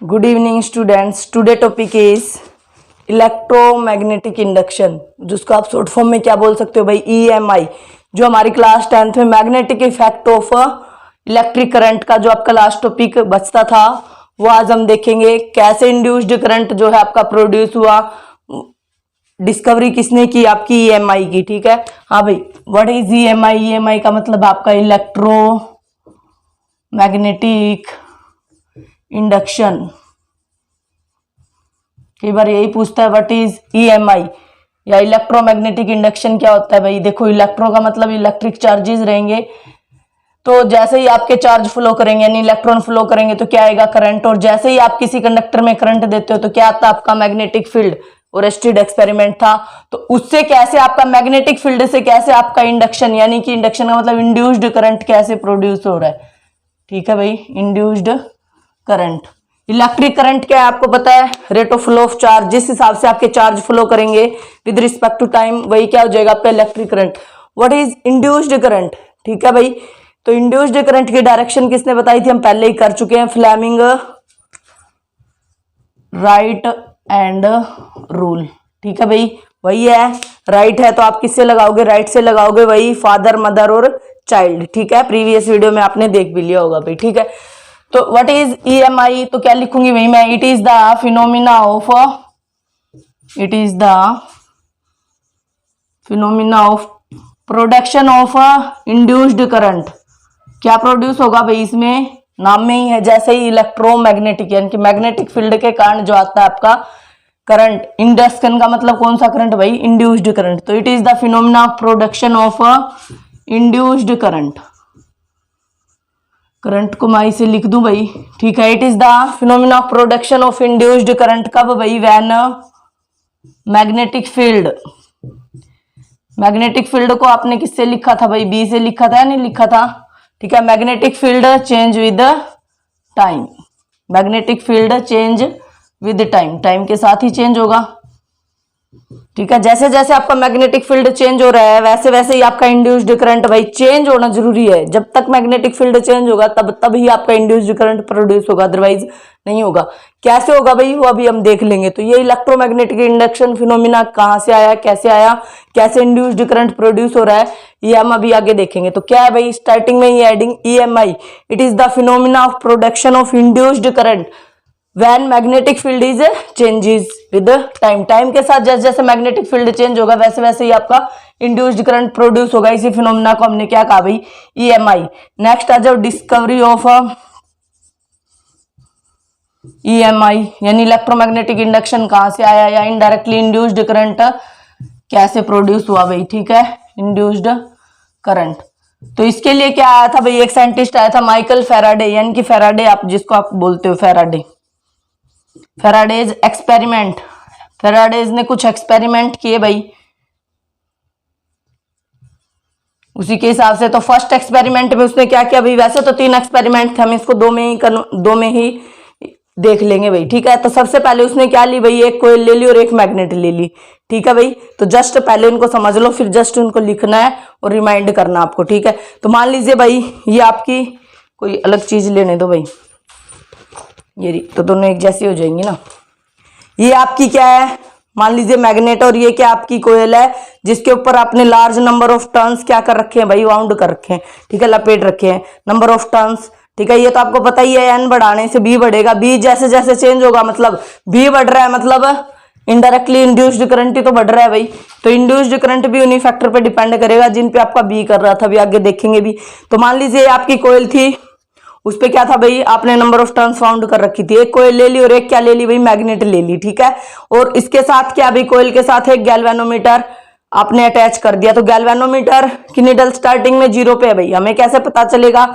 Good evening students. Today topic is electromagnetic induction, जिसको आप short form में क्या बोल सकते हो भाई, EMI। जो हमारी क्लास 10th में magnetic effect of electric current का जो आपका लास्ट टॉपिक बचता था, वो आज हम देखेंगे। कैसे इंड्यूस्ड करंट जो है आपका प्रोड्यूस हुआ, डिस्कवरी किसने की, आपकी EMI की। ठीक है, हाँ भाई, व्हाट इज EMI? EMI का मतलब आपका इलेक्ट्रोमैग्नेटिक इंडक्शन। कई बार यही पूछता है व्हाट इज EMI या इलेक्ट्रोमैग्नेटिक इंडक्शन क्या होता है भाई। देखो, इलेक्ट्रो का मतलब इलेक्ट्रिक चार्जेस रहेंगे, तो जैसे ही आपके चार्ज फ्लो करेंगे यानी इलेक्ट्रॉन फ्लो करेंगे तो क्या आएगा, करंट। और जैसे ही आप किसी कंडक्टर में करंट देते हो तो क्या आता है, आपका मैग्नेटिक फील्ड। और एस्टेड एक्सपेरिमेंट था, तो उससे कैसे आपका मैग्नेटिक फील्ड से कैसे आपका इंडक्शन, यानी कि इंडक्शन का मतलब इंड्यूस्ड करंट कैसे प्रोड्यूस हो रहा है। ठीक है भाई, इंड्यूस्ड करंट। इलेक्ट्रिक करंट क्या है आपको पता है, rate of flow of charge. जिस हिसाब से आपके चार्ज फ्लो करेंगे विद रिस्पेक्ट टू टाइम, वही क्या हो जाएगा आपका electric current. What is induced current? ठीक है भाई, तो इंड्यूस्ड करंट की डायरेक्शन किसने बताई थी, हम पहले ही कर चुके हैं, फ्लेमिंग राइट एंड रूल। ठीक है भाई, वही है, राइट है तो आप किससे लगाओगे, राइट से लगाओगे, वही फादर मदर और चाइल्ड। ठीक है, प्रीवियस वीडियो में आपने देख भी लिया होगा भाई। ठीक है, तो व्हाट इज EMI, तो क्या लिखूंगी भाई मैं, it is the phenomena of production of induced current. क्या प्रोड्यूस होगा भाई, इसमें नाम में ही है जैसे ही इलेक्ट्रोमैग्नेटिक, यानी कि मैग्नेटिक फील्ड के कारण जो आता है आपका करंट। इंडक्शन का मतलब कौन सा करंट भाई, इंड्यूस्ड करंट। तो it is the phenomena of production of induced current. Current को मैं इसे लिख दूं भाई। ठीक है, it is the phenomena of production of induced current. कब भाई, when magnetic field. Magnetic field को आपने किससे लिखा था भाई, B से लिखा था या नहीं लिखा था। ठीक है, magnetic field change with time. Magnetic field change with time, time के साथ ही चेंज होगा। ठीक है, जैसे जैसे आपका मैग्नेटिक फील्ड चेंज हो रहा है वैसे वैसे ही आपका इंड्यूस्ड करंट भाई चेंज होना जरूरी है। जब तक मैग्नेटिक फील्ड चेंज होगा तब ही आपका इंड्यूस्ड करंट प्रोड्यूस होगा, अदरवाइज नहीं होगा। कैसे होगा भाई, वो अभी हम देख लेंगे। तो ये इलेक्ट्रोमैग्नेटिक इंडक्शन फिनोमिना कहाँ से आया, कैसे आया, कैसे इंड्यूस्ड करंट प्रोड्यूस हो रहा है, ये हम अभी आगे देखेंगे। तो क्या है भाई, स्टार्टिंग में ही heading EMI, it is the phenomena of production of induced current when magnetic field is changes with time। Time के साथ जैसे जैसे मैग्नेटिक फील्ड चेंज होगा वैसे वैसे ही आपका इंड्यूस्ड करंट प्रोड्यूस होगा। इसी फिनोमिना को हमने क्या कहा भाई, EMI। नेक्स्ट आ जाओ, डिस्कवरी ऑफ EMI यानी इलेक्ट्रोमैग्नेटिक इंडक्शन कहाँ से आया, या इनडायरेक्टली इंड्यूस्ड करंट कैसे प्रोड्यूस हुआ भाई। ठीक है, इंड्यूस्ड करंट। तो इसके लिए क्या आया था भाई, एक साइंटिस्ट आया था माइकल फैराडे, यानी कि फैराडे आप जिसको आप बोलते हो फैराडे। फैराडेज एक्सपेरिमेंट, फैराडेज ने कुछ एक्सपेरिमेंट किए भाई, उसी के हिसाब से। तो फर्स्ट एक्सपेरिमेंट में उसने क्या किया भाई, वैसे तो 3 एक्सपेरिमेंट थे, हम इसको दो में ही देख लेंगे भाई। ठीक है, तो सबसे पहले उसने क्या ली भाई, एक कोयल ले ली और एक मैग्नेट ले ली। ठीक है भाई, तो जस्ट पहले उनको समझ लो, फिर जस्ट उनको लिखना है और रिमाइंड करना आपको। ठीक है, तो मान लीजिए भाई ये आपकी कोई अलग चीज लेने दो भाई, ये तो दोनों एक जैसी हो जाएंगी ना। ये आपकी क्या है, मान लीजिए मैग्नेट, और ये क्या आपकी कोयल है जिसके ऊपर आपने लार्ज नंबर ऑफ टर्न्स क्या कर रखे हैं भाई, वाउंड कर रखे हैं। ठीक है, लपेट रखे हैं, नंबर ऑफ टर्न्स। ठीक है, ये तो आपको पता ही है, N बढ़ाने से B बढ़ेगा। B जैसे जैसे चेंज होगा मतलब B बढ़ रहा है, मतलब इनडायरेक्टली इंड्यूस्ड करंट ही तो बढ़ रहा है भाई। तो इंड्यूस्ड करंट भी उन्हीं फैक्टर पे डिपेंड करेगा जिन पे आपका B कर रहा था, भी आगे देखेंगे भी। तो मान लीजिए आपकी कोयल थी, उस पे क्या था भाई, आपने नंबर ऑफ टर्न्स फाउंड कर रखी थी। एक कोयल ले ली और एक क्या ले ली भाई, मैग्नेट ले ली। ठीक है, और इसके साथ क्या भाई, कोयल के साथ एक गैल्वेनोमीटर आपने अटैच कर दिया। तो गैल्वेनोमीटर की नीडल स्टार्टिंग में 0 पे है भाई। हमें कैसे पता चलेगा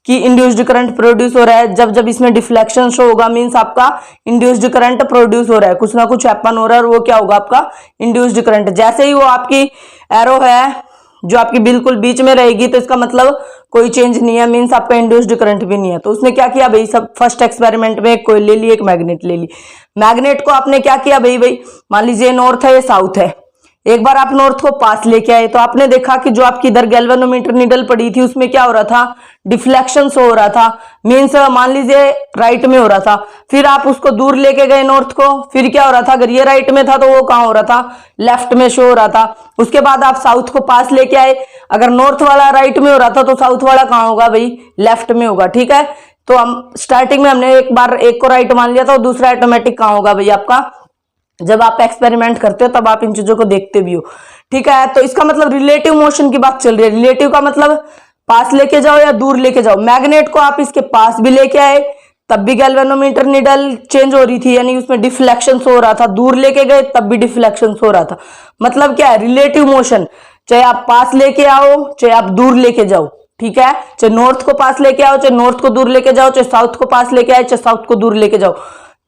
कि इंड्यूस्ड करंट प्रोड्यूस हो रहा है, जब जब इसमें डिफ्लेक्शन शो होगा, मींस आपका इंड्यूस्ड करंट प्रोड्यूस हो रहा है, कुछ ना कुछ हैपन हो रहा है, और वो क्या होगा आपका इंड्यूस्ड करंट। जैसे ही वो आपकी एरो है जो आपकी बिल्कुल बीच में रहेगी, तो इसका मतलब कोई चेंज नहीं है, मींस आपका इंड्यूस्ड करंट भी नहीं है। तो उसने क्या किया भाई, सब फर्स्ट एक्सपेरिमेंट में एक कोयल ले ली, एक मैग्नेट ले ली। मैग्नेट को आपने क्या किया भाई, मान लीजिए नॉर्थ है, ये साउथ है, एक बार आप नॉर्थ को पास लेके आए तो आपने देखा कि जो आपकी इधर गैल्वेनोमीटर नीडल पड़ी थी उसमें क्या हो रहा था, डिफ्लेक्शन शो हो रहा था, मीन्स मान लीजिए राइट में हो रहा था। फिर आप उसको दूर लेके गए नॉर्थ को, फिर क्या हो रहा था, अगर ये राइट में था तो वो कहाँ हो रहा था, लेफ्ट में शो हो रहा था। उसके बाद आप साउथ को पास लेके आए, अगर नॉर्थ वाला राइट में हो रहा था तो साउथ वाला कहाँ होगा भाई, लेफ्ट में होगा। ठीक है, तो हम स्टार्टिंग में हमने एक बार एक को राइट मान लिया था, और दूसरा ऑटोमेटिक कहाँ होगा भाई आपका, जब आप एक्सपेरिमेंट करते हो तब आप इन चीजों को देखते भी हो। ठीक है, तो इसका मतलब रिलेटिव मोशन की बात चल रही है। रिलेटिव का मतलब पास लेके जाओ या दूर लेके जाओ। मैग्नेट को आप इसके पास भी लेके आए तब भी गैल्वेनोमीटर नीडल चेंज हो रही थी, यानी उसमें डिफ्लेक्शन हो रहा था। दूर लेके गए तब भी डिफ्लेक्शन हो रहा था। मतलब क्या है, रिलेटिव मोशन, चाहे आप पास लेके आओ चाहे आप दूर लेके जाओ। ठीक है, चाहे नॉर्थ को पास लेके आओ चाहे नॉर्थ को दूर लेके जाओ, चाहे साउथ को पास लेके आए चाहे साउथ को दूर लेके जाओ,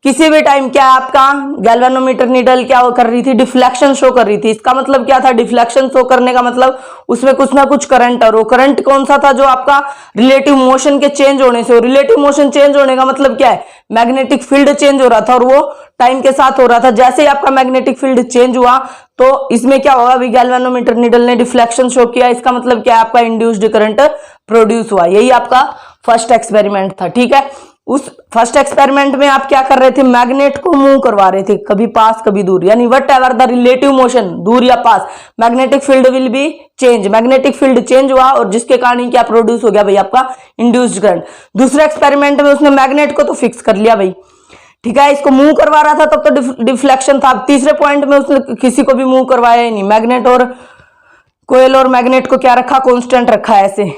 किसी भी टाइम क्या आपका गैल्वेनोमीटर नीडल क्या कर रही थी, डिफ्लेक्शन शो कर रही थी। इसका मतलब क्या था, डिफ्लेक्शन शो करने का मतलब उसमें कुछ ना कुछ करंट, और वो करंट कौन सा था, जो आपका रिलेटिव मोशन के चेंज होने से। रिलेटिव मोशन चेंज होने का मतलब क्या है, मैग्नेटिक फील्ड चेंज हो रहा था, और वो टाइम के साथ हो रहा था। जैसे ही आपका मैग्नेटिक फील्ड चेंज हुआ तो इसमें क्या होगा, अभी गैल्वेनोमीटर नीडल ने डिफ्लेक्शन शो किया। इसका मतलब क्या है, आपका इंड्यूस्ड करंट प्रोड्यूस हुआ। यही आपका फर्स्ट एक्सपेरिमेंट था। ठीक है, उस फर्स्ट एक्सपेरिमेंट में आप क्या कर रहे थे, मैग्नेट को मूव करवा रहे थे, कभी पास कभी दूर, यानी whatever the relative motion, दूर या पास, magnetic field will be change. Magnetic field change हुआ और जिसके कारण क्या प्रोड्यूस हो गया भाई, आपका इंड्यूस्ड करंट। दूसरे एक्सपेरिमेंट में उसने मैग्नेट को तो फिक्स कर लिया भाई, ठीक है, इसको मूव करवा रहा था तब तो डिफ्लेक्शन था। तीसरे पॉइंट में उसने किसी को भी मूव करवाया ही नहीं, मैग्नेट और कोयल और मैग्नेट को क्या रखा, कांस्टेंट रखा है ऐसे।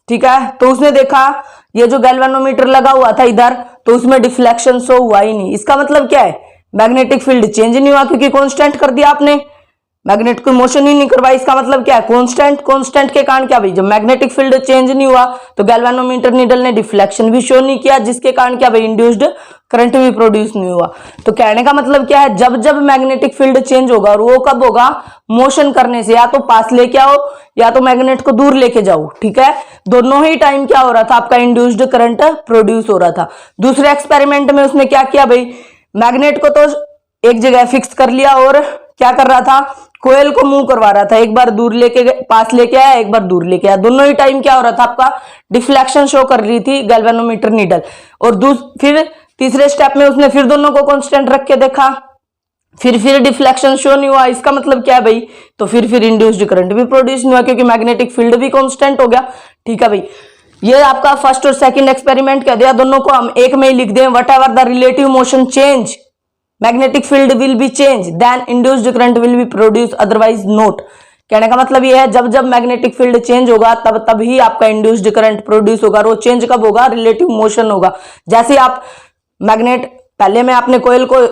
ठीक है, तो उसने देखा ये जो गैल्वेनोमीटर लगा हुआ था इधर, तो उसमें डिफ्लेक्शन शो हुआ ही नहीं। इसका मतलब क्या है, मैग्नेटिक फील्ड चेंज नहीं हुआ, क्योंकि कांस्टेंट कर दिया आपने, मैग्नेट को मोशन ही नहीं करवाई। इसका मतलब क्या है, कांस्टेंट। कांस्टेंट के कारण क्या भाई, जब मैग्नेटिक फील्ड चेंज नहीं हुआ तो गैल्वेनोमीटर नीडल ने डिफ्लेक्शन भी शो नहीं किया, जिसके कारण क्या भाई, इंड्यूस्ड करंट भी प्रोड्यूस नहीं हुआ। तो कहने का मतलब क्या है, जब जब मैग्नेटिक फील्ड चेंज होगा, और वो कब होगा, मोशन करने से, या तो पास लेके आओ या तो मैग्नेट को दूर लेके जाओ। ठीक है, दोनों ही टाइम क्या हो रहा था, आपका इंड्यूस्ड करंट प्रोड्यूस हो रहा था। दूसरे एक्सपेरिमेंट में उसने क्या किया भाई, मैग्नेट को तो एक जगह फिक्स कर लिया और क्या कर रहा था, कोयल को मूव करवा रहा था। एक बार दूर लेके पास लेके आया, एक बार दूर लेके आया, दोनों ही टाइम क्या हो रहा था, आपका डिफ्लेक्शन शो कर रही थी गैल्वेनोमीटर नीडल। और फिर तीसरे स्टेप में उसने फिर दोनों को कांस्टेंट रख के देखा, फिर डिफ्लेक्शन शो नहीं हुआ। इसका मतलब क्या है भाई, तो फिर इंड्यूस्ड करंट भी प्रोड्यूस नहीं हुआ, क्योंकि मैग्नेटिक फील्ड भी कांस्टेंट हो गया। ठीक है भाई, ये आपका फर्स्ट और सेकंड एक्सपेरिमेंट कह दिया, दोनों को हम एक में ही लिख दें। Whatever the relative motion change, magnetic field will be change, then induced current will be produce, otherwise not. कहने का मतलब ये है, जब जब मैग्नेटिक फील्ड चेंज होगा तब तब ही आपका इंड्यूस्ड करंट प्रोड्यूस होगा। वो चेंज कब होगा, रिलेटिव मोशन होगा। जैसे आप मैग्नेट, पहले में आपने कोयल को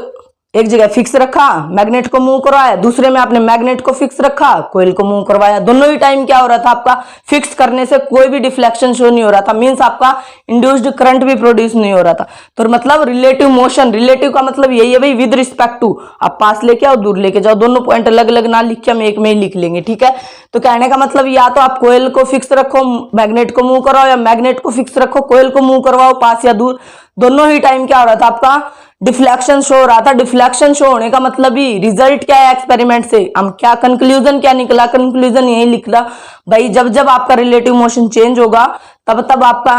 एक जगह फिक्स रखा, मैग्नेट को मूव करवाया, दूसरे में आपने मैग्नेट को फिक्स रखा, कोयल को मूव करवाया, दोनों ही टाइम क्या हो रहा था, आपका फिक्स करने से कोई भी डिफ्लेक्शन शो नहीं हो रहा था, मींस आपका इंड्यूस्ड करंट भी प्रोड्यूस नहीं हो रहा था। तो मतलब रिलेटिव मोशन, रिलेटिव का मतलब यही है भाई, विद रिस्पेक्ट टू, आप पास लेके आओ दूर लेके जाओ, दोनों पॉइंट अलग अलग ना लिख के हम एक में ही लिख लेंगे। ठीक है, तो कहने का मतलब या तो आप कोयल को फिक्स रखो, मैग्नेट को मूव करवाओ, या मैग्नेट को फिक्स रखो, कोयल को मूव करवाओ, पास या दूर, दोनों ही टाइम क्या हो रहा था, आपका डिफ्लेक्शन शो हो रहा था। डिफ्लेक्शन शो होने का मतलब ही रिजल्ट क्या है एक्सपेरिमेंट से, हम क्या कंक्लूजन क्या निकला, कंक्लूजन यही निकला भाई, जब जब आपका रिलेटिव मोशन चेंज होगा तब तब आपका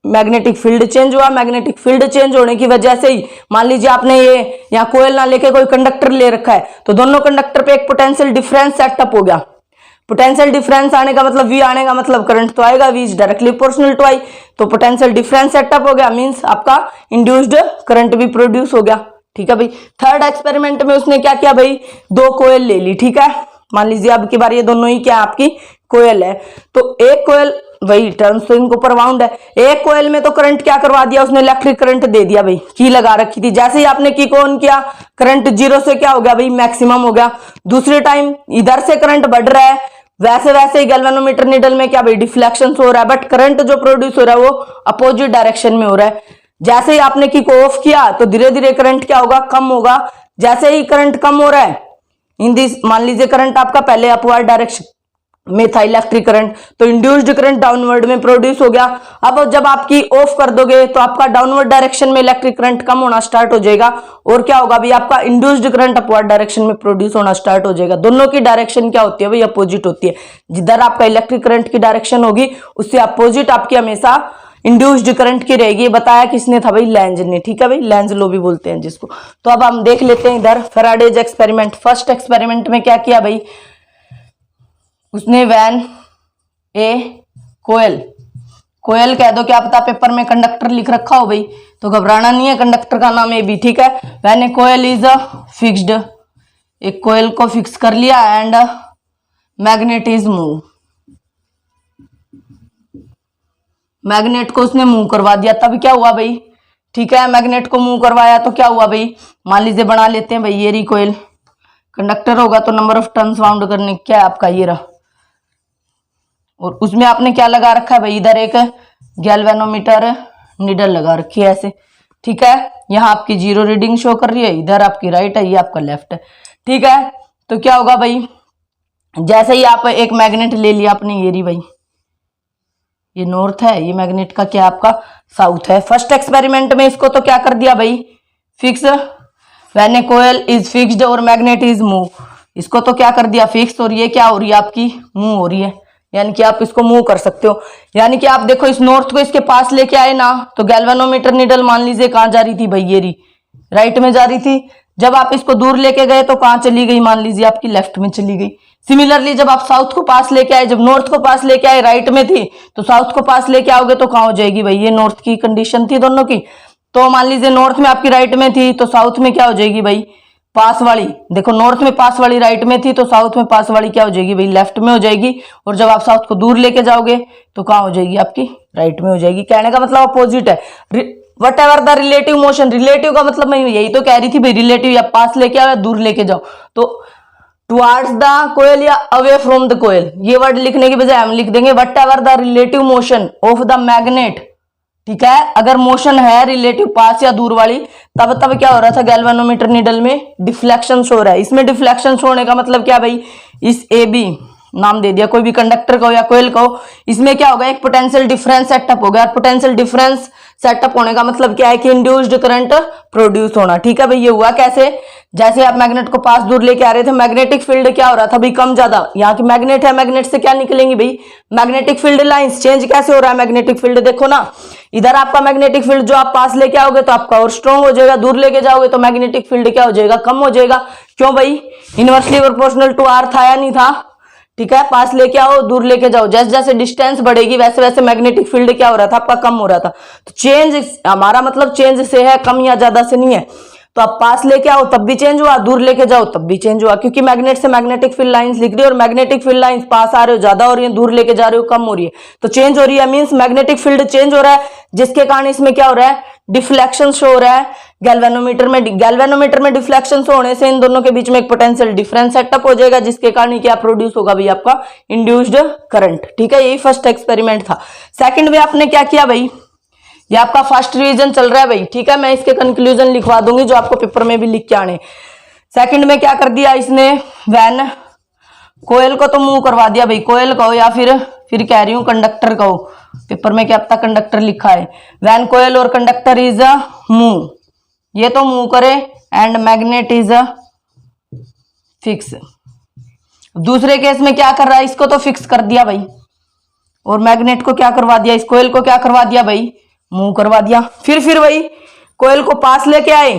मैग्नेटिक फील्ड चेंज हुआ। मैग्नेटिक फील्ड चेंज होने की वजह से ही, मान लीजिए आपने ये यहाँ कोयल ना लेके कोई कंडक्टर ले रखा है, तो दोनों कंडक्टर पे एक पोटेंशियल डिफरेंस सेटअप हो गया। पोटेंशियल डिफरेंस आने का मतलब, वी आने का मतलब करंट तो आएगा, V is directly proportional to I, तो पोटेंशियल डिफरेंस सेटअप हो गया, मींस आपका इंड्यूस्ड करंट भी प्रोड्यूस हो गया। ठीक है भाई, थर्ड एक्सपेरिमेंट में उसने क्या किया भाई, दो कोयल ले ली। ठीक है, मान लीजिए अब की बार ये दोनों ही क्या आपकी कोयल है, तो एक कोयल, वही टर्म्स तो इनको परवाउंड है, एक कोयल में तो करंट क्या करवा दिया उसने, इलेक्ट्रिक करंट दे दिया भाई, की लगा रखी थी, जैसे ही आपने की को ऑन किया, करंट जीरो से क्या हो गया भाई, मैक्सिमम हो गया। दूसरे टाइम इधर से करंट बढ़ रहा है, वैसे वैसे ही गैल्वेनोमीटर नीडल में क्या भाई, डिफ्लेक्शन हो रहा है, बट करंट जो प्रोड्यूस हो रहा है वो अपोजिट डायरेक्शन में हो रहा है। जैसे ही आपने की को ऑफ किया तो धीरे धीरे करंट क्या होगा, कम होगा। जैसे ही करंट कम हो रहा है इन दिस, मान लीजिए करंट आपका पहले अपवर्ड डायरेक्शन में था इलेक्ट्रिक करंट, तो इंड्यूस्ड करंट डाउनवर्ड में प्रोड्यूस हो गया। अब जब आपकी ऑफ कर दोगे तो आपका डाउनवर्ड डायरेक्शन में इलेक्ट्रिक करंट कम होना स्टार्ट हो जाएगा, और क्या होगा भाई, आपका इंड्यूस्ड करंट अपवर्ड डायरेक्शन में प्रोड्यूस होना स्टार्ट हो जाएगा। दोनों की डायरेक्शन क्या होती है भाई, अपोजिट होती है। जिधर आपका इलेक्ट्रिक करंट की डायरेक्शन होगी उससे अपोजिट आपकी हमेशा इंड्यूस्ड करंट की रहेगी। बताया किसने था भाई, लेंज ने। ठीक है भाई, लेंज लॉ भी बोलते हैं जिसको। तो अब हम देख लेते हैं इधर फैराडेज एक्सपेरिमेंट। फर्स्ट एक्सपेरिमेंट में क्या किया भाई, उसने वैन ए कोयल, कोयल कह दो, क्या पता पेपर में कंडक्टर लिख रखा हो भाई, तो घबराना नहीं है, कंडक्टर का नाम ए बी। ठीक है, when a coil is fixed, एक कोयल को फिक्स कर लिया, and magnet is move, magnet को उसने मूव करवा दिया। तब क्या हुआ भाई, ठीक है, मैग्नेट को मूव करवाया तो क्या हुआ भाई, मान लीजिए बना लेते हैं भाई, ये रही कोयल, कंडक्टर होगा तो नंबर ऑफ टर्न्स फाउंड करने क्या है आपका, ये रहा, और उसमें आपने क्या लगा रखा है भाई, इधर एक गैल्वेनोमीटर नीडल लगा रखी है ऐसे। ठीक है, यहाँ आपकी 0 रीडिंग शो कर रही है, इधर आपकी राइट है, ये आपका लेफ्ट है। ठीक है, तो क्या होगा भाई, जैसे ही आप एक मैग्नेट ले लिया आपने, ये रही भाई, ये नॉर्थ है, ये मैग्नेट का क्या आपका साउथ है। फर्स्ट एक्सपेरिमेंट में इसको तो क्या कर दिया भाई, fix, when a coil is fixed और मैग्नेट इज मूव, इसको तो क्या कर दिया फिक्स, और ये क्या हो रही है आपकी, मूव हो रही है, यानी कि आप इसको मूव कर सकते हो। यानी कि आप देखो इस नॉर्थ को इसके पास लेके आए ना, तो गैल्वेनोमीटर नीडल मान लीजिए कहाँ जा रही थी भाई, ये रही, राइट में जा रही थी। जब आप इसको दूर लेके गए तो कहाँ चली गई, मान लीजिए आपकी लेफ्ट में चली गई। सिमिलरली जब आप साउथ को पास लेके आए, जब नॉर्थ को पास लेके आए राइट में थी, तो साउथ को पास लेके आओगे तो कहाँ हो जाएगी भाई, ये नॉर्थ की कंडीशन थी दोनों की। तो मान लीजिए नॉर्थ में आपकी राइट में थी, तो साउथ में क्या हो जाएगी भाई, पास वाली, देखो नॉर्थ में पास वाली राइट में थी, तो साउथ में पास वाली क्या हो जाएगी भाई, लेफ्ट में हो जाएगी। और जब आप साउथ को दूर लेके जाओगे तो कहाँ हो जाएगी आपकी, राइट में हो जाएगी। कहने का मतलब अपोजिट है। What ever the relative motion, relative का मतलब मैं यही तो कह रही थी भाई, रिलेटिव या पास लेके आओ या दूर लेके जाओ, तो टुवर्ड्स द कोयल या अवे फ्रॉम द कोयल, ये वर्ड लिखने की बजाय हम लिख देंगे what ever the relative motion of the magnet. ठीक है, अगर मोशन है रिलेटिव पास या दूर वाली, तब क्या हो रहा था, गैल्वेनोमीटर नीडल में डिफ्लेक्शन शो हो रहा है। इसमें डिफ्लेक्शन शो होने का मतलब क्या भाई, इस ए बी नाम दे दिया, कोई भी कंडक्टर को या कोयल को, इसमें क्या होगा, एक पोटेंशियल डिफरेंस सेटअप हो गया। पोटेंशियल डिफरेंस सेटअप होने का मतलब क्या है कि इंड्यूस्ड करंट प्रोड्यूस होना। ठीक है भाई, ये हुआ कैसे, जैसे आप मैग्नेट को पास दूर लेके आ रहे थे, मैग्नेटिक फील्ड क्या हो रहा था भाई, कम ज्यादा। यहाँ की मैग्नेट है, मैग्नेट से क्या निकलेंगी भाई, मैग्नेटिक फील्ड लाइंस। चेंज कैसे हो रहा है मैग्नेटिक फील्ड, देखो ना, इधर आपका मैग्नेटिक फील्ड जो आप पास लेके आओगे तो आपका और स्ट्रॉन्ग हो जाएगा, दूर लेके जाओगे तो मैग्नेटिक फील्ड क्या हो जाएगा, कम हो जाएगा। क्यों भाई, इनवर्सली प्रोपोर्शनल टू आर था या नहीं था। ठीक है, पास लेके आओ दूर लेके जाओ, जैसे जैसे डिस्टेंस बढ़ेगी वैसे वैसे मैग्नेटिक फील्ड क्या हो रहा था आपका, कम हो रहा था। तो चेंज हमारा मतलब चेंज से है, कम या ज्यादा से नहीं है। तो आप पास लेके आओ तब भी चेंज हुआ, दूर लेके जाओ तब भी चेंज हुआ, क्योंकि मैग्नेट से मैग्नेटिक फील्ड लाइंस लिख रही है, और मैग्नेटिक फील्ड लाइंस पास आ रहे हो ज्यादा हो रही है, दूर लेके जा रहे हो कम हो रही है, तो चेंज हो रही है। मींस मैग्नेटिक फील्ड चेंज हो रहा है, जिसके कारण इसमें क्या हो रहा है, डिफ्लेक्शन शो हो रहा है गैल्वेनोमीटर में डिफ्लेक्शन शो होने से इन दोनों के बीच में एक पोटेंशियल डिफरेंस सेटअप हो जाएगा, जिसके कारण क्या प्रोड्यूस होगा भाई, आपका इंड्यूस्ड करंट। ठीक है, यही फर्स्ट एक्सपेरिमेंट था। सेकंड में आपने क्या किया भाई, ये आपका फर्स्ट रिवीजन चल रहा है भाई। ठीक है, मैं इसके कंक्लूजन लिखवा दूंगी जो आपको पेपर में भी लिख के आने। सेकंड में क्या कर दिया इसने, वैन कोयल को तो मूव करवा दिया भाई, कोयल कहो या फिर कह रही हूं कंडक्टर कहो, पेपर में क्या पता कंडक्टर लिखा है। वैन कोयल और कंडक्टर इज अ मूव, ये तो मूव करे, and magnet is a fix. दूसरे केस में क्या कर रहा है, इसको तो फिक्स कर दिया भाई, और मैग्नेट को क्या करवा दिया, इस कोयल को क्या करवा दिया भाई, मूव करवा दिया। फिर भाई कोयल को पास लेके आए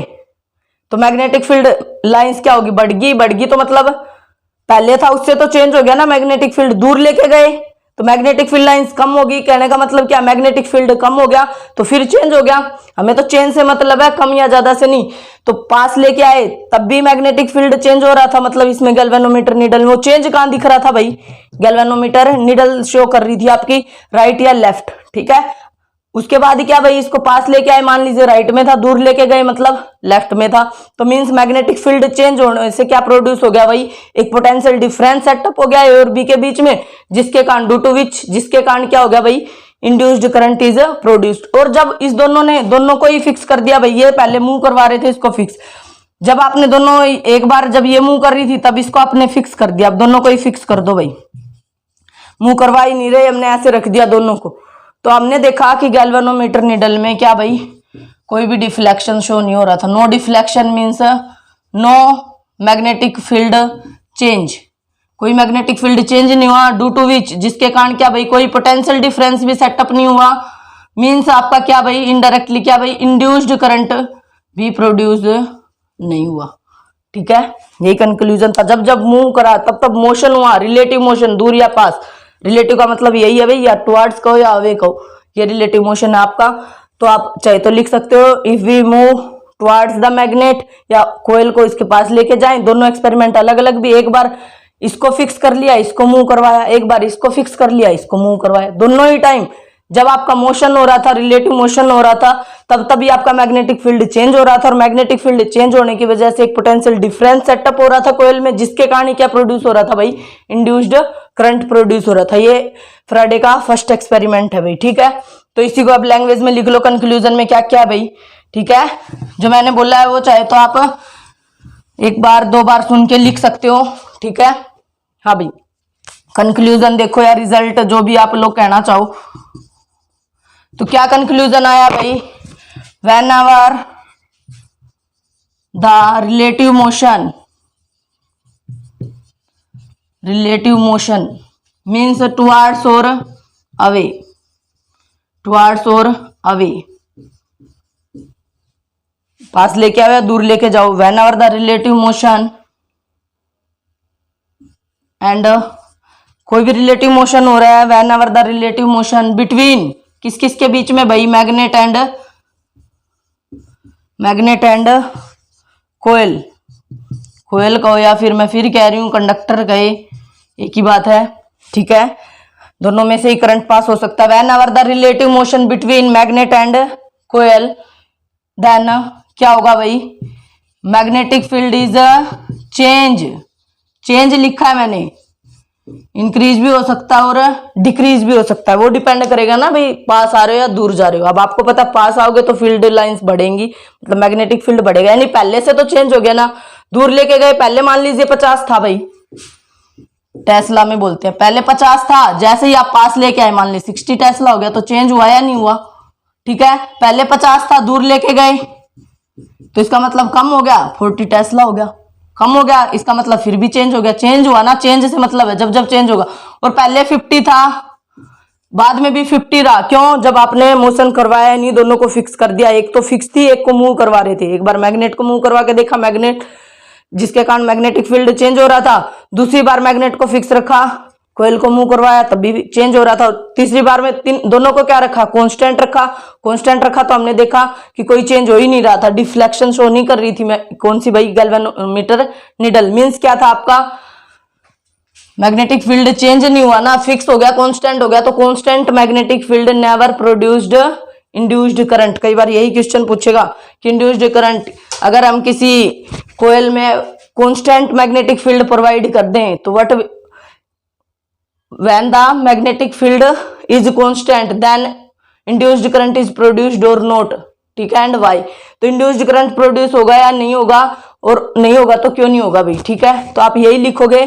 तो मैग्नेटिक फील्ड लाइंस क्या होगी, बढ़गी तो मतलब पहले था उससे तो चेंज हो गया ना मैग्नेटिक फील्ड। दूर लेके गए तो मैग्नेटिक फील्ड लाइंस कम होगी, कहने का मतलब क्या, मैग्नेटिक फील्ड कम हो गया तो फिर चेंज हो गया। हमें तो चेंज से मतलब है कम या ज्यादा से नहीं। तो पास लेके आए तब भी मैग्नेटिक फील्ड चेंज हो रहा था, मतलब इसमें गैल्वेनोमीटर नीडल में वो चेंज कहां दिख रहा था भाई, गैल्वेनोमीटर नीडल शो कर रही थी आपकी राइट या लेफ्ट। ठीक है, उसके बाद क्या भाई, इसको पास लेके आए, मान लीजिए राइट में था, दूर लेके गए मतलब लेफ्ट में था, तो मींस मैग्नेटिक फील्ड चेंज होने से क्या प्रोड्यूस हो गया भाई, एक पोटेंशियल डिफरेंस सेटअप हो गया ए और बी के बीच में, जिसके कारण ड्यू टू विच, जिसके कारण क्या हो गया भाई, इंड्यूस्ड करंट इज प्रोड्यूस्ड। और जब इस दोनों को ही फिक्स कर दिया भाई, ये पहले मूव करवा रहे थे इसको फिक्स, जब आपने दोनों एक बार जब ये मूव कर रही थी तब इसको आपने फिक्स कर दिया, अब दोनों को ही फिक्स कर दो भाई, मूव करवा ही नहीं रहे, हमने ऐसे रख दिया दोनों को। तो हमने देखा कि गैल्वेनोमीटर निडल में क्या भाई, कोई भी डिफ्लेक्शन शो नहीं हो रहा था। No deflection means no magnetic field change, कोई मैग्नेटिक फील्ड चेंज नहीं हुआ। ड्यू टू विच, जिसके कारण क्या भाई, कोई पोटेंशियल डिफरेंस भी सेटअप नहीं हुआ। मीन्स आपका क्या भाई, इनडायरेक्टली क्या भाई, इंड्यूस्ड करंट भी प्रोड्यूस नहीं हुआ। ठीक है, यही कंक्लूजन था। जब जब मूव करा तब तब मोशन हुआ, रिलेटिव मोशन, दूर या पास। रिलेटिव का मतलब यही है भाई, या टुवर्ड्स कहो या अवे कहो, ये रिलेटिव मोशन है आपका। तो आप चाहे तो लिख सकते हो if we move towards the magnet, या कोयल को इसके पास लेके जाएं। दोनों एक्सपेरिमेंट अलग अलग भी, एक बार इसको फिक्स कर लिया, इसको मूव करवाया, एक बार इसको फिक्स कर लिया, इसको मूव करवाया। दोनों ही टाइम जब आपका मोशन हो रहा था, रिलेटिव मोशन हो रहा था, तब तभी आपका मैग्नेटिक फील्ड चेंज हो रहा था। और मैग्नेटिक फील्ड चेंज होने की वजह से एक पोटेंशियल डिफरेंस सेटअप हो रहा था कोयल में, जिसके कारण क्या प्रोड्यूस हो रहा था भाई, इंड्यूस्ड करंट प्रोड्यूस हो रहा था। ये फैराडे का फर्स्ट एक्सपेरिमेंट है भाई। ठीक है, तो इसी को अब लैंग्वेज में लिख लो कंक्लूजन में क्या क्या है भाई। ठीक है, जो मैंने बोला है वो चाहे तो आप एक बार दो बार सुन के लिख सकते हो। ठीक है, हाँ भाई, कंक्लूजन देखो या रिजल्ट जो भी आप लोग कहना चाहो। तो क्या कंक्लूजन आया भाई, when ever the relative motion means towards और अवे, टुवर्ड्स और अवे, पास लेके आओ या दूर लेके जाओ। When ever the relative motion and कोई भी रिलेटिव मोशन हो रहा है, whenever the relative motion between, किस किस के बीच में भाई, मैग्नेट एंड कोयल, कोयल कहो या फिर मैं फिर कह रही हूं कंडक्टर कहे, एक ही बात है। ठीक है, दोनों में से ही करंट पास हो सकता है। Whenever the relative motion between magnet and coil, then क्या होगा भाई, मैग्नेटिक फील्ड इज चेंज लिखा है मैंने, इंक्रीज भी हो सकता है और डिक्रीज भी हो सकता है। वो डिपेंड करेगा ना भाई, पास आ रहे हो या दूर जा रहे हो। अब आपको पता, पास आओगे तो फील्ड लाइंस बढ़ेंगी, मतलब मैग्नेटिक फील्ड बढ़ेगा, यानी पहले से तो चेंज हो गया ना। दूर लेके गए, पहले मान लीजिए 50 था भाई, टेस्ला में बोलते हैं, पहले 50 था, जैसे ही आप पास लेके आए मान ली 60 टेस्ला हो गया, तो चेंज हुआ या नहीं हुआ। ठीक है, पहले 50 था, दूर लेके गए तो इसका मतलब कम हो गया, 40 टेस्ला हो गया, कम हो गया, इसका मतलब फिर भी चेंज हो गया। चेंज हुआ ना, चेंज से मतलब है जब जब चेंज होगा। और पहले 50 था, बाद में भी 50 रहा, क्यों, जब आपने मोशन करवाया नहीं, दोनों को फिक्स कर दिया। एक तो फिक्स थी, एक को मूव करवा रहे थे। एक बार मैग्नेट को मूव करवा के देखा, मैग्नेट जिसके कारण मैग्नेटिक फील्ड चेंज हो रहा था। दूसरी बार मैग्नेट को फिक्स रखा, कोयल को मूव करवाया, तब भी चेंज हो रहा था। तीसरी बार में दोनों को क्या रखा, कांस्टेंट रखा, तो हमने देखा कि कोई चेंज हो ही नहीं रहा था, डिफ्लेक्शन शो नहीं कर रही थी। मैं कौन सी भाई, गैल्वेनोमीटर निडल। मींस क्या था आपका, मैग्नेटिक फील्ड चेंज नहीं हुआ ना, फिक्स हो गया, कांस्टेंट हो गया। तो constant magnetic field never produced induced current. कई बार यही क्वेश्चन पूछेगा कि इंड्यूस्ड करंट, अगर हम किसी कोयल में कांस्टेंट मैग्नेटिक फील्ड प्रोवाइड कर दें तो what, when the magnetic field is constant then induced current is produced or not। ठीक है, एंड वाई, तो इंड्यूस्ड करंट प्रोड्यूस होगा या नहीं होगा, और नहीं होगा तो क्यों नहीं होगा भाई। ठीक है, तो आप यही लिखोगे,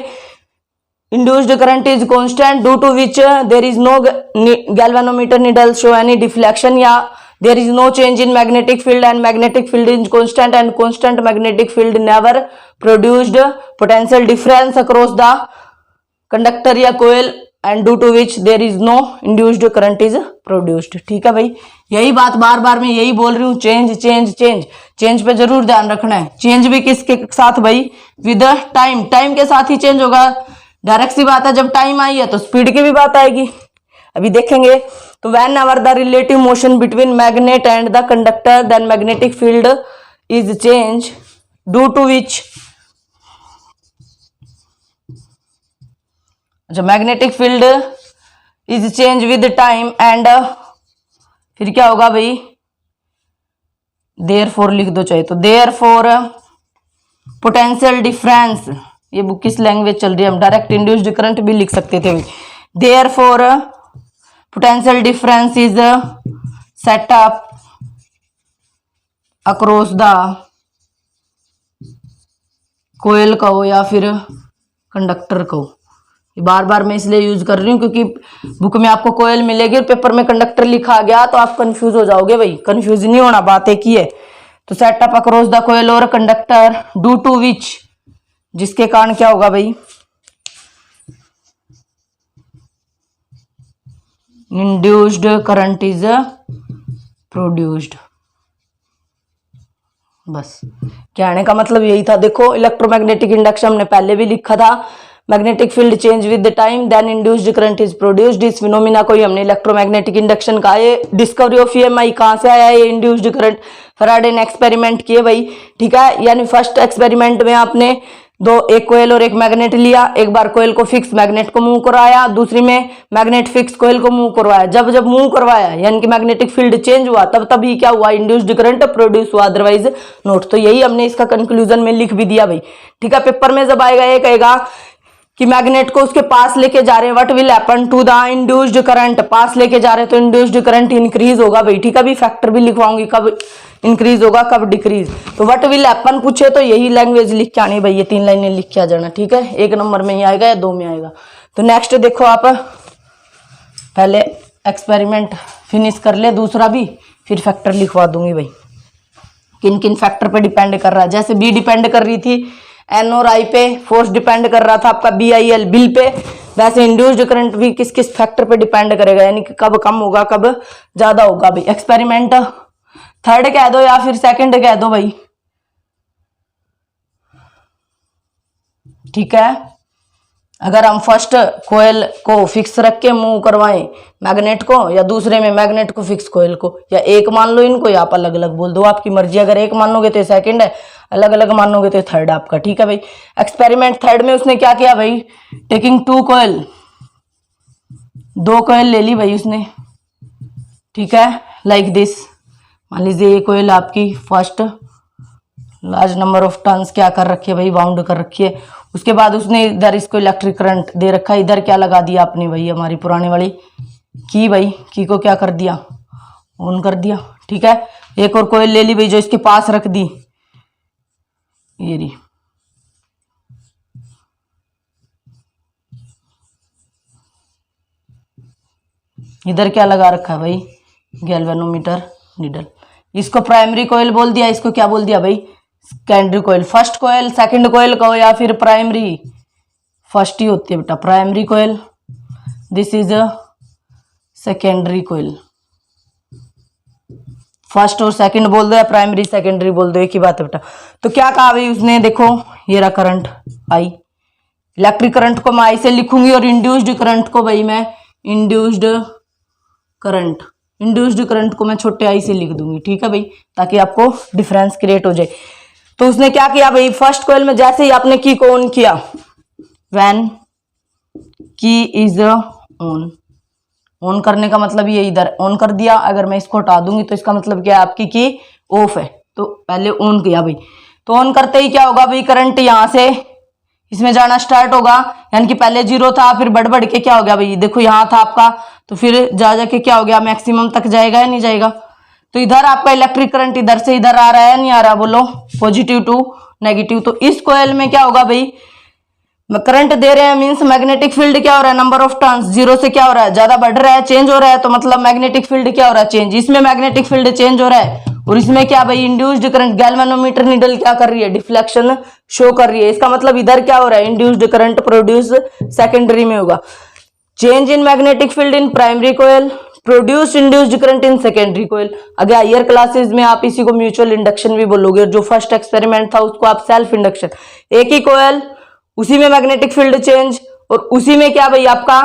induced current is constant due to which there is no galvanometer needle show any deflection, या there is no change in magnetic field and magnetic field is constant and constant magnetic field never produced potential difference across the conductor या coil and due to which there is no induced current is produced. ठीक है भाई, यही बात बार बार मैं यही बोल रही हूँ, चेंज पे जरूर ध्यान रखना है। चेंज भी किसके साथ भाई, विद टाइम के साथ ही चेंज होगा। डायरेक्ट सी बात है, जब टाइम आई है तो स्पीड की भी बात आएगी, अभी देखेंगे। तो whenever the relative motion between magnet and the conductor then magnetic field is change due to which, अच्छा, magnetic field is change with time and फिर क्या होगा भाई, देयरफॉर लिख दो चाहे तो, देयरफॉर पोटेंशियल डिफरेंस, ये बुक किस लैंग्वेज चल रही है, हम डायरेक्ट इंड्यूस्ड करंट भी लिख सकते थे। Therefore potential difference is set up across the coil कहो या फिर कंडक्टर कहो। बार बार मैं इसलिए यूज कर रही हूँ क्योंकि बुक में आपको कोयल मिलेगी और पेपर में कंडक्टर लिखा गया तो आप कंफ्यूज हो जाओगे भाई, कंफ्यूज नहीं होना, बात एक ही है। तो सेटअप अक्रॉस द कोयल और कंडक्टर ड्यू टू विच, जिसके कारण क्या होगा भाई, इंड्यूस्ड करंट इज प्रोड्यूस्ड। बस कहने का मतलब यही था। देखो इलेक्ट्रोमैग्नेटिक इंडक्शन हमने पहले भी लिखा था, magnetic field change with the time then induced current is produced. इस फिनोमिना को ही हमने इलेक्ट्रोमैग्नेटिक इंडक्शन कहा। ये डिस्कवरी ऑफ ईएमआई कहां से आया, ये इंड्यूस्ड करंट फैराडे ने एक्सपेरिमेंट किए भाई, ठीक है। यानी फर्स्ट एक्सपेरिमेंट में आपने एक कोयल और एक मैग्नेट लिया, एक बार कोयल को फिक्स मैग्नेट को मूव करवाया, दूसरी में मैग्नेट फिक्स कोयल को मूव करवाया। जब जब मूव करवाया यानी कि मैग्नेटिक फील्ड चेंज हुआ तब तभी क्या हुआ, इंड्यूस्ड करंट प्रोड्यूस हुआ, अदरवाइज नोट। तो यही हमने इसका कंक्लूजन में लिख भी दिया भाई, ठीक है। पेपर में जब आएगा ये कहेगा कि मैग्नेट को उसके पास लेके जा रहे हैं, what will happen to the induced current, पास लेके जा रहे हैं तो इंड्यूस्ड करंट इंक्रीज होगा भाई, ठीक है। अभी फैक्टर भी लिखवाऊंगी कब इंक्रीज होगा कब डिक्रीज। तो व्हाट विल हैपन पूछे तो यही लैंग्वेज लिख के आनी भाई, ये 3 लाइनें लिख के आ जाना, ठीक है। 1 नंबर में ही आएगा या 2 में आएगा। तो नेक्स्ट देखो आप, पहले एक्सपेरिमेंट फिनिश कर ले दूसरा भी, फिर फैक्टर लिखवा दूंगी भाई, किन किन फैक्टर पे डिपेंड कर रहा है। जैसे बी डिपेंड कर रही थी एन और आई पे, फोर्स डिपेंड कर रहा था आपका B I L bill pay, वैसे इंड्यूस्ड करंट भी किस किस फैक्टर पे डिपेंड करेगा, यानी कि कब कम होगा कब ज्यादा होगा भाई। एक्सपेरिमेंट थर्ड कह दो या फिर सेकंड कह दो भाई, ठीक है। अगर हम फर्स्ट कोयल को फिक्स रख के मूव करवाएं मैग्नेट को, या दूसरे में मैग्नेट को फिक्स कोयल को, या एक मान लो इनको या आप अलग अलग बोल दो, आपकी मर्जी। अगर एक मानोगे तो सेकंड है, अलग अलग मानोगे तो थर्ड आपका, ठीक है भाई। एक्सपेरिमेंट थर्ड में उसने क्या किया भाई, टेकिंग 2 कोयल, 2 कोयल ले ली भाई उसने, ठीक है, लाइक दिस। मान लीजिए ये कोयल आपकी first large number of turns क्या कर रखी है भाई, बाउंड कर रखी है। उसके बाद उसने इधर इसको इलेक्ट्रिक करंट दे रखा है, इधर क्या लगा दिया आपने भाई, हमारी पुरानी वाली की भाई, की को क्या कर दिया, ऑन कर दिया, ठीक है। एक और कोयल ले ली भाई जो इसके पास रख दी, ये रही, इधर क्या लगा रखा है भाई, गैल्वेनोमीटर नीडल। इसको प्राइमरी कोयल बोल दिया, इसको क्या बोल दिया भाई, secondary coil. First coil second coil कहो या फिर प्राइमरी, फर्स्ट ही होती है बेटा primary coil, this is a secondary coil. First और सेकंड बोल दो या प्राइमरी सेकेंडरी बोल दो, एक ही बात है बेटा। तो क्या कहा भाई उसने, देखो ये रहा करंट आई, इलेक्ट्रिक करंट को मैं आई से लिखूंगी और इंड्यूस्ड करंट को भाई मैं इंड्यूस्ड करंट को मैं छोटे आई से लिख दूंगी, ठीक है भाई, ताकि आपको डिफरेंस क्रिएट हो जाए। तो उसने क्या किया भाई, फर्स्ट कोयल में जैसे ही आपने की को ऑन किया, व्हेन की इज ऑन करने का मतलब ये इधर ऑन कर दिया। अगर मैं इसको हटा दूंगी तो इसका मतलब क्या है, आपकी की ऑफ है, तो पहले ऑन किया भाई। तो ऑन करते ही क्या होगा भाई, करंट यहां से इसमें जाना स्टार्ट होगा, यानी कि पहले 0 था, फिर बढ़ बढ़ के क्या हो गया भाई, देखो यहाँ था आपका, तो फिर जा जाके क्या हो गया, मैक्सिमम तक जाएगा या नहीं जाएगा। तो इधर आपका इलेक्ट्रिक करंट इधर से इधर आ रहा है, नहीं आ रहा, बोलो, पॉजिटिव टू नेगेटिव। तो इस कोयल में क्या होगा भाई, करंट दे रहे हैं मींस मैग्नेटिक फील्ड क्या हो रहा है, नंबर ऑफ टर्न्स 0 से क्या हो रहा है, ज्यादा बढ़ रहा है, चेंज हो रहा है, तो मतलब मैग्नेटिक फील्ड क्या हो रहा है, चेंज। इसमें मैग्नेटिक फील्ड चेंज हो रहा है और इसमें क्या भाई, इंड्यूस्ड करंट, गैल्वेनोमीटर नीडल क्या कर रही है, डिफ्लेक्शन शो कर रही है। इसका मतलब इधर क्या हो रहा है, इंड्यूस्ड करंट प्रोड्यूस सेकेंडरी में होगा। Change in magnetic field in primary coil, produce induced current in secondary coil. अगर हायर क्लासेस में आप इसी को म्यूचुअल इंडक्शन भी बोलोगे, और जो फर्स्ट एक्सपेरिमेंट था उसको आप सेल्फ इंडक्शन। एक ही कोयल, उसी में मैग्नेटिक फील्ड चेंज और उसी में क्या भाई आपका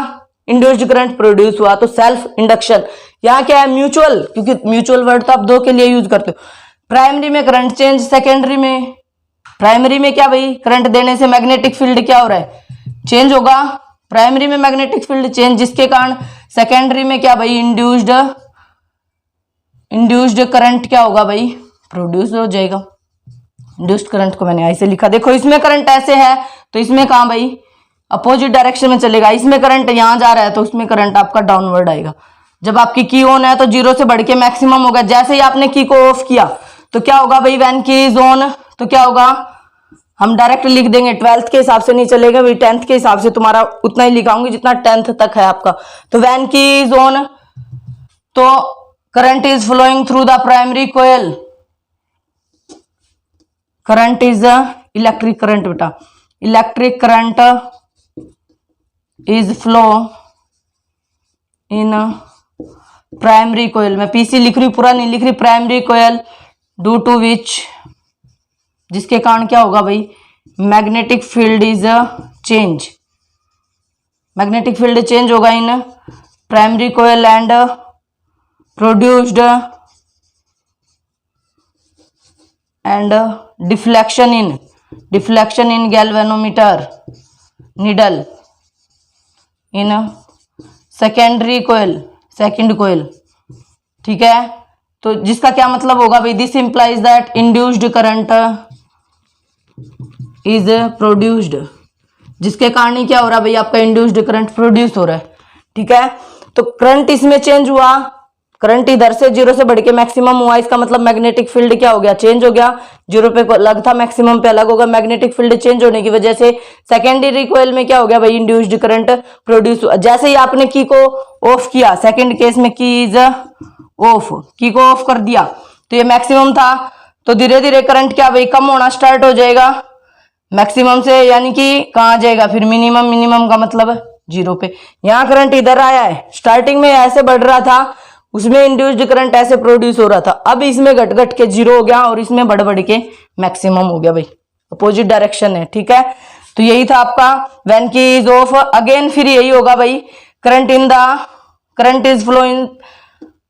इंड्यूस्ड करंट प्रोड्यूस हुआ, तो सेल्फ इंडक्शन। यहाँ क्या है, म्यूचुअल, क्योंकि म्यूचुअल वर्ड तो आप 2 के लिए यूज करते हो। प्राइमरी में करंट चेंज, सेकेंडरी में, प्राइमरी में क्या भाई, करंट देने से मैग्नेटिक फील्ड क्या हो रहा है, चेंज होगा। प्राइमरी में मैग्नेटिक फील्ड चेंज, जिसके कारण सेकेंडरी में क्या भाई, इंड्यूस्ड करंट क्या होगा भाई, प्रोड्यूस हो जाएगा। इंड्यूस्ड करंट को मैंने ऐसे लिखा, देखो इसमें करंट ऐसे है तो इसमें कहां भाई, अपोजिट डायरेक्शन में चलेगा। इसमें करंट यहां जा रहा है तो उसमें करंट आपका डाउनवर्ड आएगा। जब आपकी की ऑन है तो 0 से बढ़ के मैक्सिमम होगा। जैसे ही आपने की को ऑफ किया तो क्या होगा भाई, व्हेन की इज ऑन तो क्या होगा, हम डायरेक्ट लिख देंगे, 12th के हिसाब से नहीं चलेगा भाई, 10th के हिसाब से तुम्हारा उतना ही लिखाऊंगी जितना 10th तक है आपका। तो व्हेन की इज ऑन, तो current is flowing through the primary coil, current is electric current बेटा, electric current is flow in primary coil, मैं पीसी लिख रही, पूरा नहीं लिख रही, primary coil, due to which, जिसके कारण क्या होगा भाई, magnetic field is change, magnetic field change होगा in primary coil and produced and deflection in galvanometer needle in secondary coil, second coil, ठीक है। तो जिसका क्या मतलब होगा भाई, this implies that induced current is produced, जिसके कारण ही क्या हो रहा है भाई, आपका इंड्यूस्ड करंट प्रोड्यूस हो रहा है, ठीक है। तो करंट इसमें चेंज हुआ, करंट इधर से 0 से बढ़ के मैक्सिमम हुआ, इसका मतलब मैग्नेटिक फील्ड क्या हो गया, चेंज हो गया, 0 पे अलग था, मैक्सिमम पे अलग होगा, मैग्नेटिक फील्ड चेंज होने की वजह से सेकेंडरी कोयल में क्या हो गया भाई, इंड्यूस्ड करंट प्रोड्यूस हुआ। जैसे ही आपने की को ऑफ किया, सेकेंड केस में की इज ऑफ, की को ऑफ कर दिया, तो ये मैक्सिमम था, तो धीरे धीरे करंट क्या भाई कम होना स्टार्ट हो जाएगा मैक्सिमम से, यानी कि कहाँ जाएगा फिर मिनिमम, मिनिमम का मतलब 0 पे। यहाँ करंट इधर आया है, स्टार्टिंग में ऐसे बढ़ रहा था, उसमें इंड्यूस्ड करंट ऐसे प्रोड्यूस हो रहा था, अब इसमें घट घट के 0 हो गया और इसमें बढ़ बढ़ के मैक्सिमम हो गया भाई, अपोजिट डायरेक्शन है, ठीक है। तो यही था आपका when key is of, again फिर यही होगा भाई, current is flow in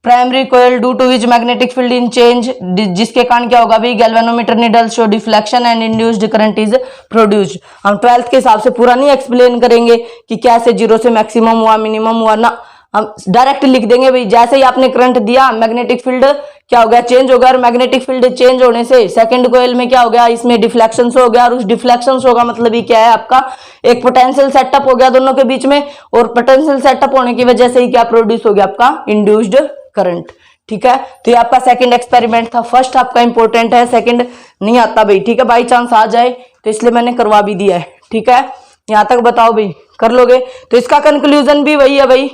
primary coil due to which magnetic field in change, जिसके कारण क्या होगा भाई, galvanometer needle show deflection and induced current is produced. हम 12th के हिसाब से पूरा नहीं एक्सप्लेन करेंगे कि कैसे 0 से मैक्सिमम हुआ, मिनिमम हुआ ना, हम डायरेक्ट लिख देंगे भाई, जैसे ही आपने करंट दिया मैग्नेटिक फील्ड क्या हो गया, चेंज हो गया, और मैग्नेटिक फील्ड चेंज होने से सेकंड कोयल में क्या हो गया, इसमें डिफ्लेक्शन हो गया, और उस डिफ्लेक्शन होगा मतलब ये क्या है आपका, एक पोटेंशियल सेटअप हो गया दोनों के बीच में, और पोटेंशियल सेटअप होने की वजह से ही क्या प्रोड्यूस हो गया आपका, इंड्यूस्ड करंट, ठीक है। तो ये आपका सेकंड एक्सपेरिमेंट था, फर्स्ट आपका इंपॉर्टेंट है, सेकंड नहीं आता भाई, ठीक है, बाई चांस आ जाए तो इसलिए मैंने करवा भी दिया है, ठीक है। यहां तक बताओ भाई, कर लोगे। तो इसका कंक्लूजन भी वही है भाई,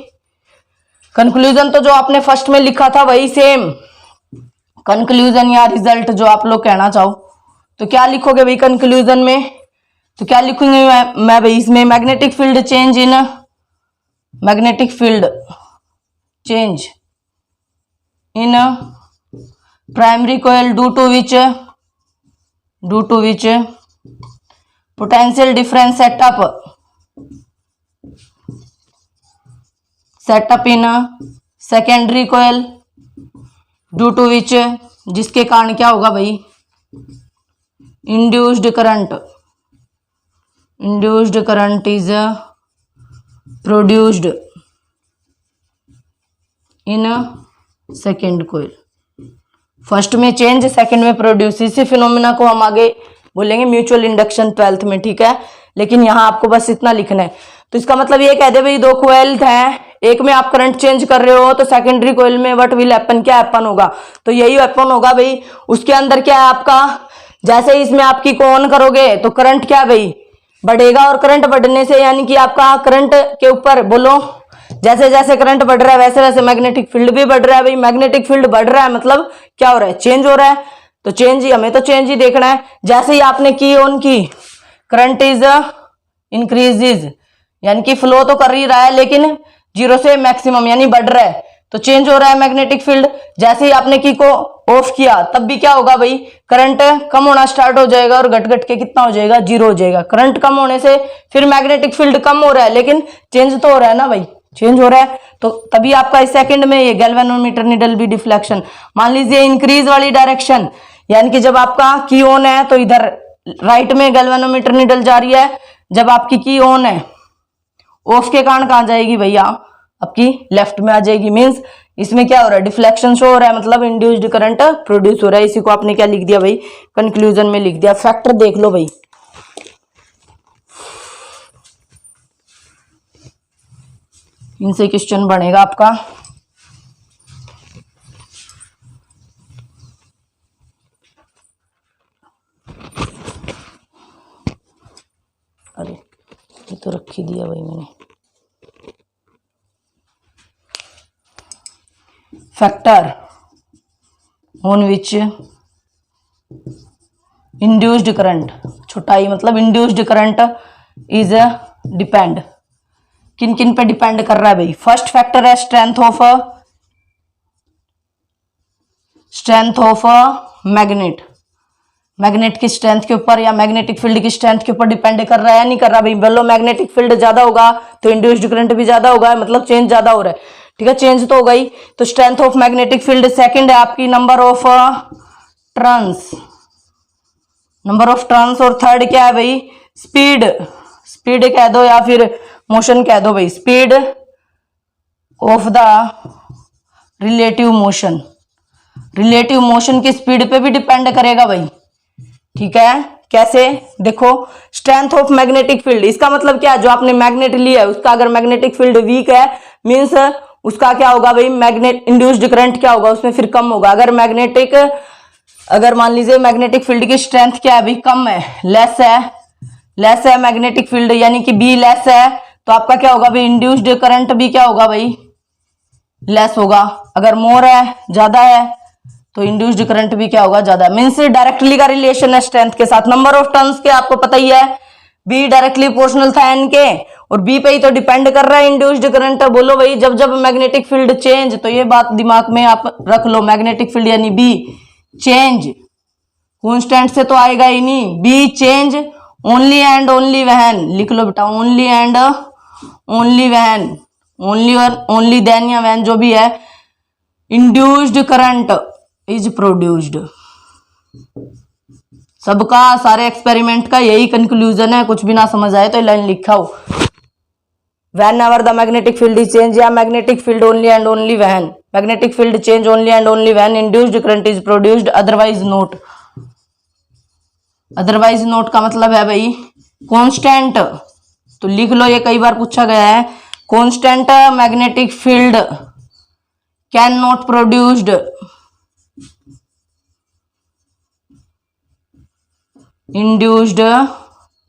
कंक्लूजन तो जो आपने फर्स्ट में लिखा था वही सेम कंक्लूजन या रिजल्ट जो आप लोग कहना चाहो, तो क्या लिखोगे भाई कंक्लूजन में, तो क्या लिखूंगी मैं भाई इसमें, magnetic field change in, magnetic field change in primary coil due to which potential difference setup in secondary coil due to which, जिसके कारण क्या होगा भाई, induced current is produced in second coil, first में चेंज, सेकंड में produce, इसी phenomena को हम आगे बोलेंगे म्यूचुअल इंडक्शन 12th में, ठीक है। लेकिन यहाँ आपको बस इतना लिखना है। तो इसका मतलब ये कह दे भाई, 2 कोयल हैं, एक में आप करंट चेंज कर रहे हो, तो सेकेंडरी कोयल में व्हाट विल हैपन, क्या हैपन होगा, तो यही हैपन होगा भाई, उसके अंदर क्या है आपका, जैसे ही इसमें आपकी को ऑन करोगे तो करंट क्या भाई बढ़ेगा, और करंट बढ़ने से यानी कि आपका करंट के ऊपर बोलो, जैसे जैसे करंट बढ़ रहा है वैसे वैसे मैग्नेटिक फील्ड भी बढ़ रहा है भाई, मैग्नेटिक फील्ड बढ़ रहा है मतलब क्या हो रहा है, चेंज हो रहा है, तो चेंज ही हमें तो चेंज ही देखना है। जैसे ही आपने की ऑन की, करंट इज इंक्रीजेज, यानी कि फ्लो तो कर ही रहा है लेकिन 0 से मैक्सिमम यानी बढ़ रहा है, तो चेंज हो रहा है मैग्नेटिक फील्ड। जैसे ही आपने की को ऑफ किया तब भी क्या होगा भाई, करंट कम होना स्टार्ट हो जाएगा और घट घट के कितना हो जाएगा, 0 हो जाएगा। करंट कम होने से फिर मैग्नेटिक फील्ड कम हो रहा है लेकिन चेंज तो हो रहा है ना भाई, चेंज हो रहा है, तो तभी आपका इस सेकंड में ये गैल्वेनोमीटर निडल भी डिफ्लेक्शन, मान लीजिए इंक्रीज वाली डायरेक्शन, यानी कि जब आपका की ऑन है तो इधर राइट में गैल्वेनोमीटर निडल जा रही है, जब आपकी की ऑन है ऑफ के कारण कहां जाएगी भैया, आपकी लेफ्ट में आ जाएगी। मींस इसमें क्या हो रहा है, डिफ्लेक्शन शो हो रहा है, मतलब इंड्यूस्ड करंट प्रोड्यूस हो रहा है। इसी को आपने क्या लिख दिया भाई, कंक्लूजन में लिख दिया। फैक्टर देख लो भाई, इनसे क्वेश्चन बनेगा आपका। तो रख ही दिया भाई मैंने। Factor on which induced current, छोटा ई मतलब इंड्यूस्ड करंट इज डिपेंड, किन किन पे डिपेंड कर रहा है भाई। फर्स्ट फैक्टर है स्ट्रेंथ ऑफ मैग्नेट, मैग्नेट की स्ट्रेंथ के ऊपर या मैग्नेटिक फील्ड की स्ट्रेंथ के ऊपर डिपेंड कर रहा है या नहीं कर रहा भाई। बोलो मैग्नेटिक फील्ड ज्यादा होगा तो इंड्यूस्ड करंट भी ज्यादा होगा, मतलब चेंज ज्यादा हो रहा है, ठीक है, चेंज तो होगा ही। तो strength of magnetic field. Second है आपकी number of turns, number of turns. और थर्ड क्या है भाई, स्पीड, स्पीड कह दो या फिर मोशन कह दो भाई, speed of the relative motion, relative motion की स्पीड पे भी डिपेंड करेगा भाई, ठीक है। कैसे, देखो स्ट्रेंथ ऑफ मैग्नेटिक फील्ड, इसका मतलब क्या है, जो आपने मैग्नेट लिया है उसका अगर मैग्नेटिक फील्ड वीक है मींस उसका क्या होगा भाई, मैग्नेट इंड्यूस्ड करंट क्या होगा उसमें फिर कम होगा। अगर मान लीजिए मैग्नेटिक फील्ड की स्ट्रेंथ क्या है भाई, कम है, लेस है मैग्नेटिक फील्ड यानी कि बी लेस है, तो आपका क्या होगा भाई, इंड्यूस्ड करंट भी क्या होगा भाई, लेस होगा। अगर मोर है, ज्यादा है, तो इंड्यूस्ड करंट भी क्या होगा, ज्यादा। मींस डायरेक्टली का रिलेशन है स्ट्रेंथ के साथ। नंबर ऑफ टर्न्स के आपको पता ही है, बी डायरेक्टली प्रोपोर्शनल था एन के, और बी पे ही तो डिपेंड कर रहा है इंड्यूस्ड करंट। बोलो भाई जब जब मैग्नेटिक फील्ड चेंज, तो ये बात दिमाग में आप रख लो, मैग्नेटिक फील्ड यानी बी चेंज, कांस्टेंट से तो आएगा ही नहीं, B change only and only when, लिख लो बेटा, only and only when, only और ओनली देन या व्हेन जो भी है, इंड्यूस्ड करंट इज प्रोड्यूस्ड। सबका सारे एक्सपेरिमेंट का यही कंक्लूजन है, कुछ भी ना समझ आए तो लाइन लिखा हो, whenever the magnetic field is changed या magnetic field only and only when, magnetic field change only and only when induced current is produced, otherwise not। otherwise not का मतलब है भाई कांस्टेंट, तो लिख लो, ये कई बार पूछा गया है, constant magnetic field can not produced induced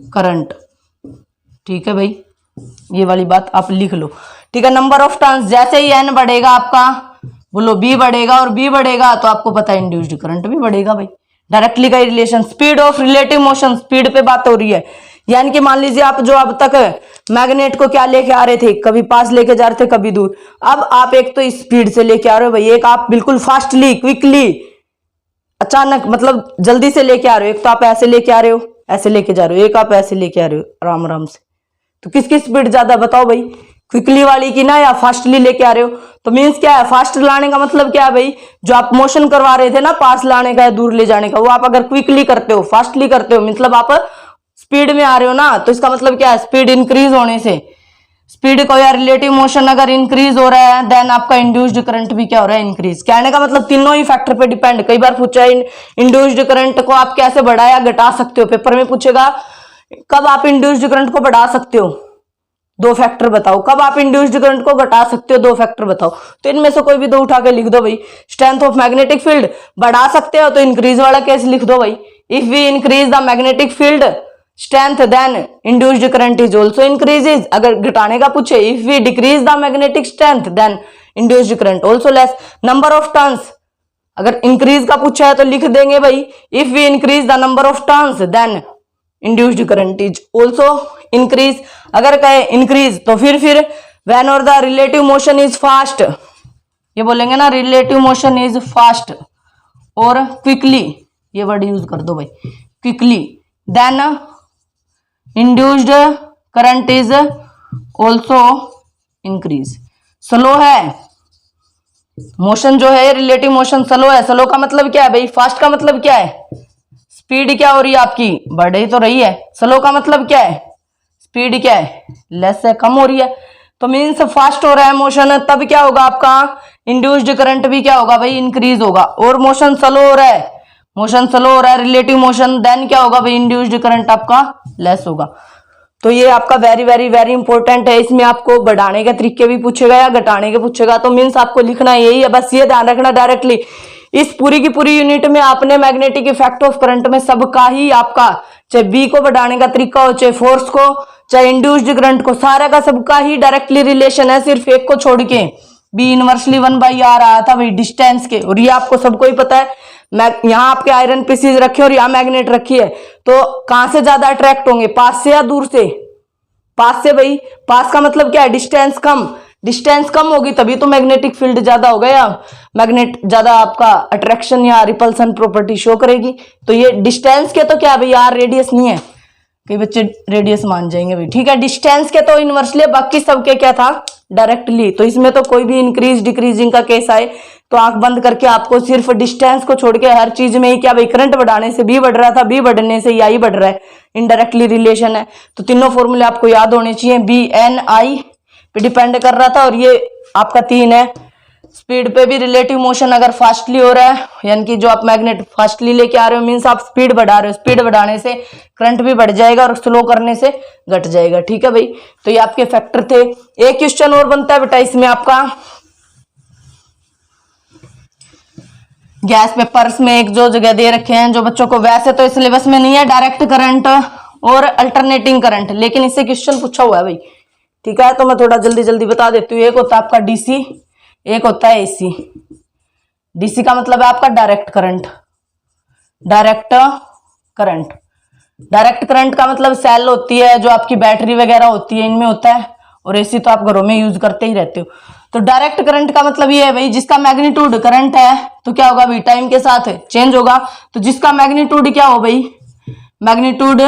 current, ठीक है भाई, ये वाली बात आप लिख लो, ठीक है। नंबर ऑफ टर्न्स, जैसे ही एन बढ़ेगा आपका, बोलो बी बढ़ेगा, और बी बढ़ेगा तो आपको पता है इंड्यूस्ड करंट भी बढ़ेगा भाई, डायरेक्टली का relation. Speed of relative motion, speed पे बात हो रही है, यानी कि मान लीजिए आप जो अब तक मैग्नेट को क्या लेके आ रहे थे, कभी पास लेके जा रहे थे कभी दूर, अब आप एक तो स्पीड से लेके आ रहे हो भाई, एक आप बिल्कुल फास्टली क्विकली अचानक मतलब जल्दी से लेके आ रहे हो, एक तो आप ऐसे लेके आ रहे हो, ऐसे लेके जा रहे हो, एक आप ऐसे लेके आ रहे हो आराम आराम से, तो किसकी स्पीड ज्यादा बताओ भाई, क्विकली वाली की ना, या फास्टली लेके आ रहे हो। तो मींस क्या है, फास्ट लाने का मतलब क्या है भाई, जो आप मोशन करवा रहे थे ना पास लाने का या दूर ले जाने का, वो आप अगर क्विकली करते हो, फास्टली करते हो, मतलब आप स्पीड में आ रहे हो ना, तो इसका मतलब क्या है, स्पीड इंक्रीज होने से, स्पीड को या रिलेटिव मोशन अगर इंक्रीज हो रहा है देन आपका इंड्यूस्ड करंट भी क्या हो रहा है, इंक्रीज। कहने का मतलब तीनों ही फैक्टर पे डिपेंड। कई बार पूछा है इंड्यूस्ड करंट को आप कैसे बढ़ा या घटा सकते हो, पेपर में पूछेगा कब आप इंड्यूस्ड करंट को बढ़ा सकते हो, दो फैक्टर बताओ, कब आप इंड्यूस्ड करंट को घटा सकते हो, दो फैक्टर बताओ। तो इनमें से कोई भी दो उठा के लिख दो भाई। स्ट्रेंथ ऑफ मैग्नेटिक फील्ड बढ़ा सकते हो तो इंक्रीज वाला केस लिख दो भाई, if we increase the magnetic field strength then induced current is also increases. अगर घटाने का पूछे, if we decrease the magnetic strength then induced current also less. Number of turns, अगर इंक्रीज का पूछा है तो लिख देंगे भाई, if we increase the number of turns then induced current is also increase. अगर कहे इंक्रीज तो फिर व्हेन और the relative motion is fast, ये बोलेंगे ना रिलेटिव मोशन इज फास्ट और क्विकली, ये वर्ड यूज कर दो भाई, quickly, then induced current is also increase. Slow है मोशन जो है, रिलेटिव मोशन स्लो है, स्लो का मतलब क्या है भाई, फास्ट का मतलब क्या है, स्पीड क्या हो रही है आपकी, बढ़ ही तो रही है। स्लो का मतलब क्या है, स्पीड क्या है, लेस है, कम हो रही है। तो मीन्स फास्ट हो रहा है मोशन, तब क्या होगा आपका इंड्यूस्ड करंट भी क्या होगा भाई, इंक्रीज होगा। और मोशन स्लो हो रहा है, मोशन स्लो हो रहा है, रिलेटिव मोशन, देन क्या होगा भाई, इंड्यूस्ड करंट आपका लेस होगा। तो ये आपका वेरी वेरी वेरी इंपॉर्टेंट है। इसमें आपको बढ़ाने के तरीके भी पूछेगा या घटाने के पूछेगा, तो मीन्स आपको लिखना यही है, बस ये ध्यान रखना डायरेक्टली इस पूरी की पूरी यूनिट में आपने मैग्नेटिक इफेक्ट ऑफ करंट में सबका ही आपका चाहे बी को बढ़ाने का तरीका हो, चाहे फोर्स को, चाहे इंड्यूस्ड करंट को, सारा का सबका ही डायरेक्टली रिलेशन है, सिर्फ एक को छोड़ के। बी इनवर्सली 1/r आया था भाई डिस्टेंस के, और ये आपको सबको ही पता है। यहाँ आपके आयरन पीसीज रखे और यहाँ मैग्नेट रखी है, तो कहां से ज्यादा अट्रैक्ट होंगे, पास से या दूर से? पास से भाई। पास का मतलब क्या है? डिस्टेंस कम। डिस्टेंस कम होगी तभी तो मैग्नेटिक फील्ड ज्यादा होगा, या मैग्नेट ज्यादा आपका अट्रैक्शन या रिपल्सन प्रॉपर्टी शो करेगी। तो ये डिस्टेंस के तो क्या भाई, आर रेडियस नहीं है, कई बच्चे रेडियस मान जाएंगे भाई, ठीक है। डिस्टेंस के तो इनवर्सली, बाकी सबके क्या था, डायरेक्टली। तो इसमें तो कोई भी इंक्रीज डिक्रीजिंग का केस आए तो आंख बंद करके आपको सिर्फ डिस्टेंस को छोड़ के हर चीज में ही क्या भाई, करंट बढ़ाने से बी बढ़ रहा था, बी बढ़ने से आई बढ़ रहा है, इनडायरेक्टली रिलेशन है। तो तीनों फॉर्मूले आपको याद होने चाहिए। बी एन आई पे डिपेंड कर रहा था, और ये आपका 3 है। स्पीड पे भी रिलेटिव मोशन अगर फास्टली हो रहा है, यानी कि जो आप मैग्नेट फास्टली लेके आ रहे हो, मीन्स आप स्पीड बढ़ा रहे हो, स्पीड बढ़ाने से करंट भी बढ़ जाएगा और स्लो करने से घट जाएगा, ठीक है भाई। तो ये आपके फैक्टर थे। एक क्वेश्चन और बनता है बेटा इसमें आपका, गैस पेपर्स में एक जो जगह दे रखे हैं जो बच्चों को, वैसे तो इस सिलेबस में नहीं है, डायरेक्ट करंट और अल्टरनेटिंग करंट, लेकिन इससे क्वेश्चन पूछा हुआ है भाई, ठीक है। तो मैं थोड़ा जल्दी जल्दी बता देती हूँ। एक होता है आपका डीसी, एक होता है एसी। डीसी का मतलब है आपका direct current. Direct current, direct current का मतलब सेल होती है जो आपकी बैटरी वगैरह होती है, इनमें होता है। और एसी तो आप घरों में यूज करते ही रहते हो। तो डायरेक्ट करंट का मतलब ये है भाई, जिसका मैग्नीट्यूड करंट है तो क्या होगा भाई, टाइम के साथ चेंज होगा। तो जिसका मैग्नीट्यूड क्या हो भाई, magnitude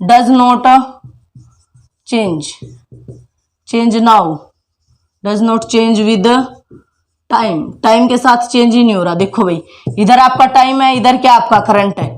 does not change, change now, does not change with time, time के साथ चेंज ही नहीं हो रहा। देखो भाई, इधर आपका टाइम है, इधर क्या आपका करंट है।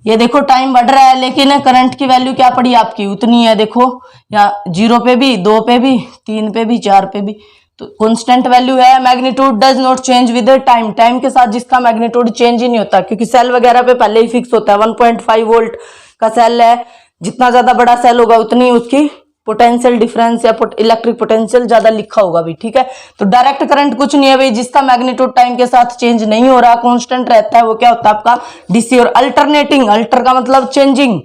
ये देखो टाइम बढ़ रहा है, लेकिन करंट की वैल्यू क्या पड़ी आपकी, उतनी है। देखो या 0 पे भी, 2 पे भी, 3 पे भी, 4 पे भी, तो कांस्टेंट वैल्यू है। Magnitude does not change with time, time के साथ जिसका मैग्नीट्यूड चेंज ही नहीं होता, क्योंकि सेल वगैरह पे पहले ही फिक्स होता है। 1.5 वोल्ट का सेल है, जितना ज्यादा बड़ा सेल होगा उतनी उसकी पोटेंशियल डिफरेंस या इलेक्ट्रिक पोटेंशियल ज्यादा लिखा होगा भी, ठीक है। तो डायरेक्ट करंट कुछ नहीं है भाई, जिसका मैग्नीट्यूड टाइम के साथ चेंज नहीं हो रहा, कांस्टेंट रहता है, वो क्या होता है आपका डीसी। और अल्टरनेटिंग, अल्टर का मतलब चेंजिंग,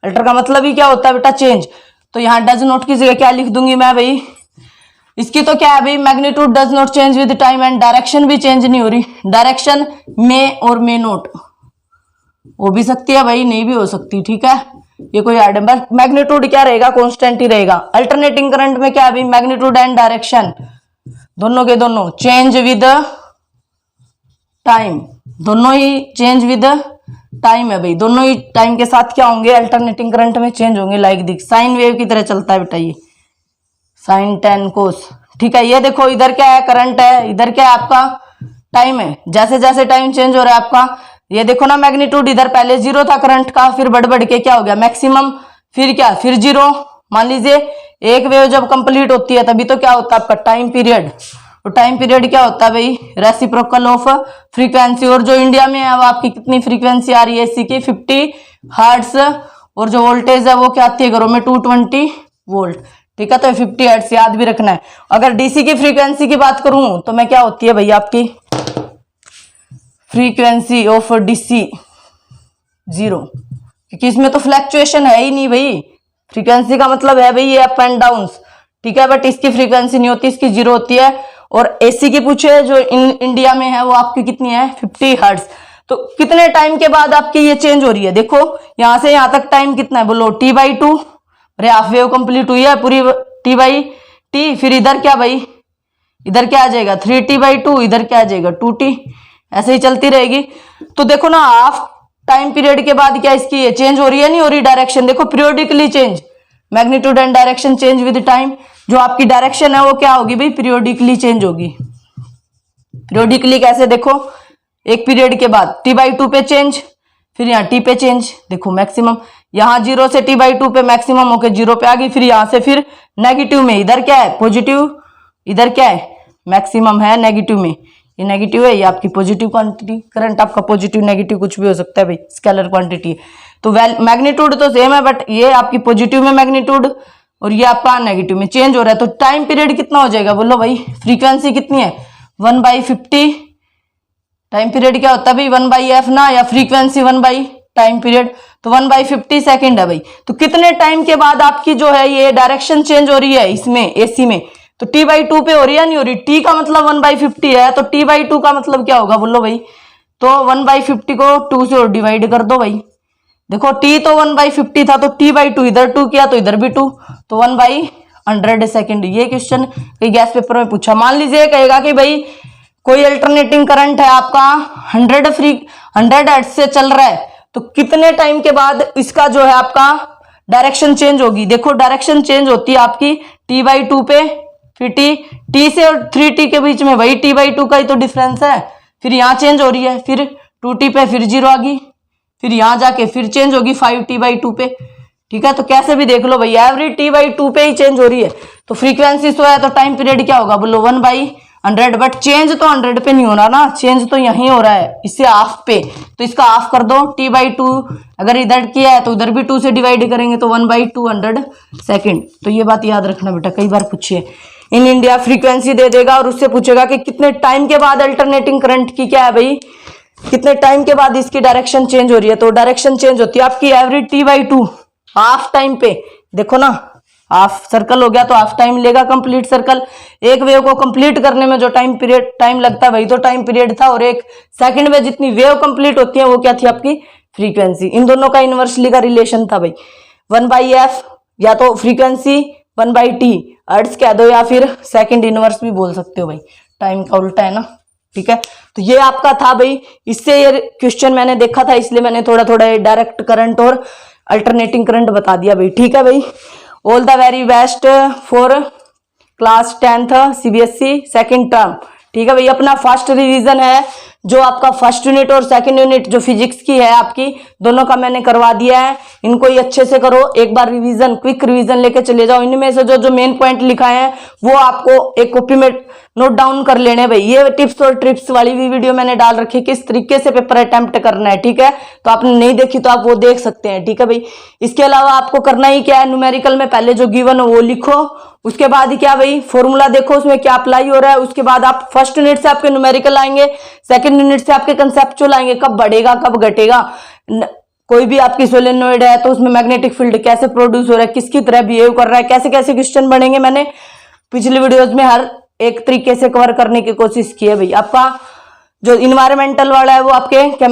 अल्टर का मतलब ही क्या होता है बेटा, चेंज। तो यहाँ डज नॉट की जगह क्या लिख दूंगी मैं भाई, इसकी तो क्या है भाई, magnitude does not change with time and direction भी चेंज नहीं हो रही। डायरेक्शन में और मे नोट हो भी सकती है भाई, नहीं भी हो सकती, ठीक है। ये कोई आइटम, मैग्नीट्यूड क्या रहेगा, कांस्टेंट ही रहेगा। अल्टरनेटिंग करंट में क्या है भाई, मैग्नीट्यूड एंड डायरेक्शन दोनों के दोनों चेंज विद टाइम, दोनों ही चेंज विद टाइम है भाई, दोनों ही टाइम के साथ क्या होंगे, अल्टरनेटिंग करंट में चेंज होंगे। लाइक दिख साइन वेव की तरह चलता है बेटा, ये साइन टेन कोस, ठीक है। ये देखो इधर क्या है, करंट है, इधर क्या है आपका टाइम है। जैसे जैसे टाइम चेंज हो रहा है आपका, ये देखो ना मैग्नीट्यूड इधर पहले 0 था करंट का, फिर बढ़ बढ़ के क्या हो गया मैक्सिमम, फिर क्या, फिर 0। मान लीजिए एक वेव जब कंप्लीट होती है तभी तो क्या होता है आपका टाइम पीरियड। तो टाइम पीरियड क्या होता है भाई, रेसिप्रोकल ऑफ फ्रीक्वेंसी। और जो इंडिया में है वो आपकी कितनी फ्रीक्वेंसी आ रही है एसी की, 50 हर्ट्ज। और जो वोल्टेज है वो क्या आती है घरों में, 220 वोल्ट, ठीक है। तो 50 हर्ट्ज याद भी रखना है। अगर डीसी की फ्रीक्वेंसी की बात करूं तो मैं क्या होती है भाई आपकी फ्रीक्वेंसी ऑफ डीसी 0, क्योंकि इसमें तो फ्लैक्चुएशन है ही नहीं भाई। फ्रीक्वेंसी का मतलब है भाई ये अप एंड डाउन, ठीक है। बट इसकी फ्रीक्वेंसी नहीं होती, इसकी 0 होती है। और एसी की पूछे जो इंडिया में है वो आपकी कितनी है, 50 हर्ट्ज। तो कितने टाइम के बाद आपकी ये चेंज हो रही है, देखो यहां से यहां तक टाइम कितना है, बोलो T/2। अरे हाफ वेव कंप्लीट हुई है पूरी, T/T। फिर इधर क्या भाई, इधर क्या आ जाएगा 3T/2, इधर क्या आ जाएगा 2T, ऐसे ही चलती रहेगी। तो देखो ना हाफ टाइम पीरियड के बाद क्या इसकी ये चेंज हो रही है, नहीं हो रही डायरेक्शन। देखो periodically change, magnitude and direction change with time. जो आपकी डायरेक्शन है वो क्या होगी भाई, पीरियोडिकली चेंज होगी। पीरियोडिकली कैसे, देखो एक पीरियड के बाद T/2 पे चेंज, फिर यहाँ T पे चेंज। देखो मैक्सिमम यहाँ 0 से T/2 पे मैक्सिमम होके 0 पे आ गई, फिर यहाँ से फिर नेगेटिव में, इधर क्या है पॉजिटिव, इधर क्या है मैक्सिमम है नेगेटिव में, ये नेगेटिव है, ये आपकी पॉजिटिव क्वांटिटी। करंट आपका पॉजिटिव नेगेटिव कुछ भी हो सकता है भाई, स्केलर क्वांटिटी है। तो मैग्नीट्यूड तो सेम है, बट ये आपकी पॉजिटिव में मैग्नीट्यूड और ये आपका नेगेटिव में चेंज हो रहा है। तो टाइम पीरियड कितना हो जाएगा, बोलो भाई फ्रीक्वेंसी कितनी है 1/50। टाइम पीरियड क्या होता है भाई 1/f ना, या फ्रीक्वेंसी 1/f टाइम पीरियड, तो 1/50 सेकेंड है भाई। तो कितने टाइम के बाद आपकी जो है ये डायरेक्शन चेंज हो रही है इसमें एसी में, तो t/2 पे हो रही है नहीं हो रही। t का मतलब 1/50 है, तो t/2 का मतलब क्या होगा बोलो भाई। तो 1/50 को 2 से और डिवाइड कर दो भाई। देखो t तो 1/50 था, तो t/2 इधर 2 किया तो इधर भी 2, तो 1/100 सेकेंड। ये क्वेश्चन कई गैस पेपर में पूछा। मान लीजिए कहेगा कि भाई कोई अल्टरनेटिंग करंट है आपका 100 हर्ट्ज से चल रहा है, तो कितने टाइम के बाद इसका जो है आपका डायरेक्शन चेंज होगी। देखो डायरेक्शन चेंज होती है आपकी t/2 पे, फिर t से और 3t के बीच में वही t/2 का ही तो डिफरेंस है, फिर यहाँ चेंज हो रही है, फिर 2t पे फिर 0 आ गई, फिर यहाँ जाके फिर चेंज होगी 5t/2 पे। ठीक है, तो कैसे भी देख लो भाई एवरी t/2 पे ही चेंज हो रही है। तो फ्रीक्वेंसी सो है तो टाइम पीरियड क्या होगा बोलो 1/100। बट चेंज तो 100 पे नहीं हो रहा ना, चेंज तो यहीं हो रहा है इससे हाफ पे, तो इसका हाफ कर दो t/2। अगर इधर किया है तो उधर भी 2 से डिवाइड करेंगे तो 1/200 सेकेंड। तो ये बात याद रखना बेटा, कई बार पूछिए। इन इंडिया फ्रीक्वेंसी दे देगा और उससे पूछेगा कि कितने टाइम के बाद अल्टरनेटिंग करंट की क्या है भाई, कितने टाइम के बाद इसकी डायरेक्शन चेंज हो रही है। तो डायरेक्शन चेंज होती है आपकी एवरी t/2 हाफ टाइम पे। देखो ना हाफ सर्कल हो गया तो हाफ टाइम लेगा कंप्लीट सर्कल। एक वेव को कंप्लीट करने में जो टाइम लगता है वही तो टाइम पीरियड था, और एक सेकंड में जितनी वेव कंप्लीट होती है वो क्या थी आपकी फ्रीक्वेंसी। इन दोनों का इनवर्सली का रिलेशन था भाई 1/f, या तो फ्रीक्वेंसी 1/t हर्ट्ज कह दो, या फिर सेकंड इनवर्स भी बोल सकते हो भाई, टाइम का उल्टा है ना। ठीक है, तो ये आपका था भाई, इससे ये क्वेश्चन मैंने देखा था इसलिए मैंने थोड़ा थोड़ा डायरेक्ट करंट और अल्टरनेटिंग करंट बता दिया भाई। ठीक है भाई, all the very best for class 10th CBSE second term. ठीक है भाई, अपना फर्स्ट रिवीजन है जो आपका फर्स्ट यूनिट और सेकंड यूनिट जो फिजिक्स की है आपकी, दोनों का मैंने करवा दिया है। इनको ही अच्छे से करो, एक बार रिवीजन क्विक रिवीजन लेके चले जाओ। इनमें से जो जो मेन पॉइंट लिखा है वो आपको एक कॉपी में नोट डाउन कर लेने भाई। ये टिप्स और ट्रिप्स वाली भी वीडियो मैंने डाल रखी है किस तरीके से पेपर अटेम्प्ट करना है। ठीक है, तो आपने नहीं देखी तो आप वो देख सकते हैं। ठीक है भाई, इसके अलावा आपको करना ही क्या है, न्यूमेरिकल में पहले जो गिवन हो वो लिखो, उसके बाद क्या भाई फॉर्मूला देखो उसमें क्या अप्लाई हो रहा है। उसके बाद आप फर्स्ट यूनिट से आपके न्यूमेरिकल आएंगे, सेकंड यूनिट से आपके कंसेप्चुअल आएंगे, कब बढ़ेगा कब घटेगा। कोई भी आपकी सोलेनोइड है तो उसमें मैग्नेटिक फील्ड कैसे प्रोड्यूस हो रहा है, किसकी तरह बिहेव कर रहा है, कैसे कैसे क्वेश्चन बनेंगे, मैंने पिछली वीडियोज में हर एक तरीके से कवर करने की कोशिश की है भाई। आपका जो इन्वायरमेंटल वाला है वो आपके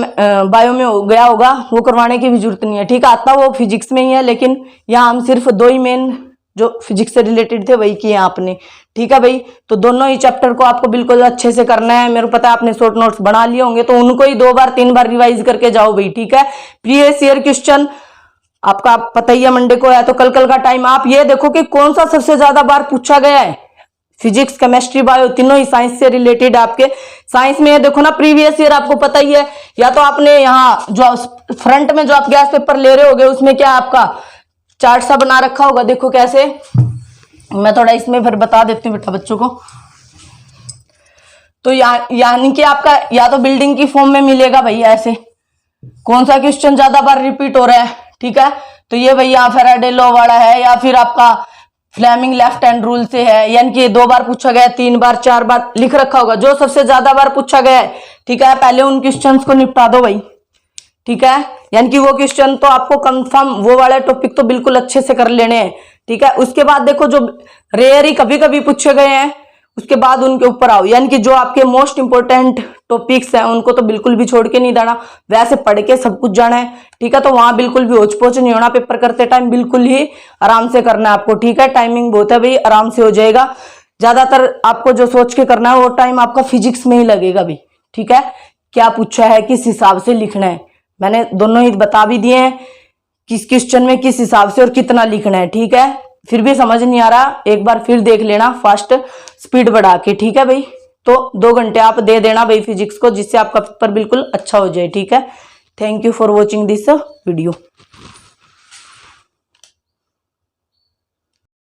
बायो में हो गया होगा, वो करवाने की भी जरूरत नहीं है। ठीक है, आता वो फिजिक्स में ही है, लेकिन यहाँ हम सिर्फ 2 ही मेन जो फिजिक्स से रिलेटेड थे वही किए आपने। ठीक है भाई, तो दोनों ही चैप्टर को आपको बिल्कुल अच्छे से करना है। मेरे को पता है आपने शॉर्ट नोट्स बना लिए होंगे, तो उनको ही 2 बार 3 बार रिवाइज करके जाओ भाई। ठीक है, प्रीवियस ईयर क्वेश्चन आपका पता ही है मंडे को है, तो कल का टाइम आप ये देखो कि कौन सा सबसे ज्यादा बार पूछा गया है। फिजिक्स केमिस्ट्री बायो तीनों ही साइंस से रिलेटेड आपके। साइंस में देखो ना प्रीवियस ईयर आपको पता ही है, या तो आपने यहाँ जो फ्रंट में जो आप गैस पेपर ले रहे होगे उसमें क्या आपका चार्ट सा बना रखा होगा। देखो कैसे, मैं थोड़ा इसमें फिर बता देती हूँ बेटा बच्चों को। तो यानी कि आपका या तो बिल्डिंग की फॉर्म में मिलेगा भाई ऐसे, कौन सा क्वेश्चन ज्यादा बार रिपीट हो रहा है। ठीक है, तो ये भाई यहाँ फैराडे लॉ वाला है, या फिर आपका फ्लेमिंग लेफ्ट हैंड रूल से है, यानी कि 2 बार पूछा गया, 3 बार 4 बार लिख रखा होगा जो सबसे ज्यादा बार पूछा गया है। ठीक है, पहले उन क्वेश्चंस को निपटा दो भाई। ठीक है, यानी कि वो क्वेश्चन तो आपको कंफर्म वो वाले टॉपिक तो बिल्कुल अच्छे से कर लेने हैं। ठीक है, उसके बाद देखो जो रेयर ही कभी कभी पूछे गए हैं उसके बाद उनके ऊपर आओ, यानी कि जो आपके मोस्ट इंपोर्टेंट टॉपिक्स हैं उनको तो बिल्कुल भी छोड़ के नहीं जाना, वैसे पढ़ के सब कुछ जाना है। ठीक है, तो वहां बिल्कुल भी होच-पोच नहीं होना, पेपर करते टाइम बिल्कुल ही आराम से करना है आपको। ठीक है, टाइमिंग बहुत है भाई, आराम से हो जाएगा। ज्यादातर आपको जो सोच के करना है वो टाइम आपका फिजिक्स में ही लगेगा भाई। ठीक है, क्या पूछा है किस हिसाब से लिखना है, मैंने दोनों ही बता भी दिए हैं किस क्वेश्चन में किस हिसाब से और कितना लिखना है। ठीक है, फिर भी समझ नहीं आ रहा एक बार फिर देख लेना फास्ट स्पीड बढ़ा के। ठीक है भाई, तो 2 घंटे आप दे देना भाई फिजिक्स को, जिससे आपका पेपर बिल्कुल अच्छा हो जाए। ठीक है, thank you for watching this video.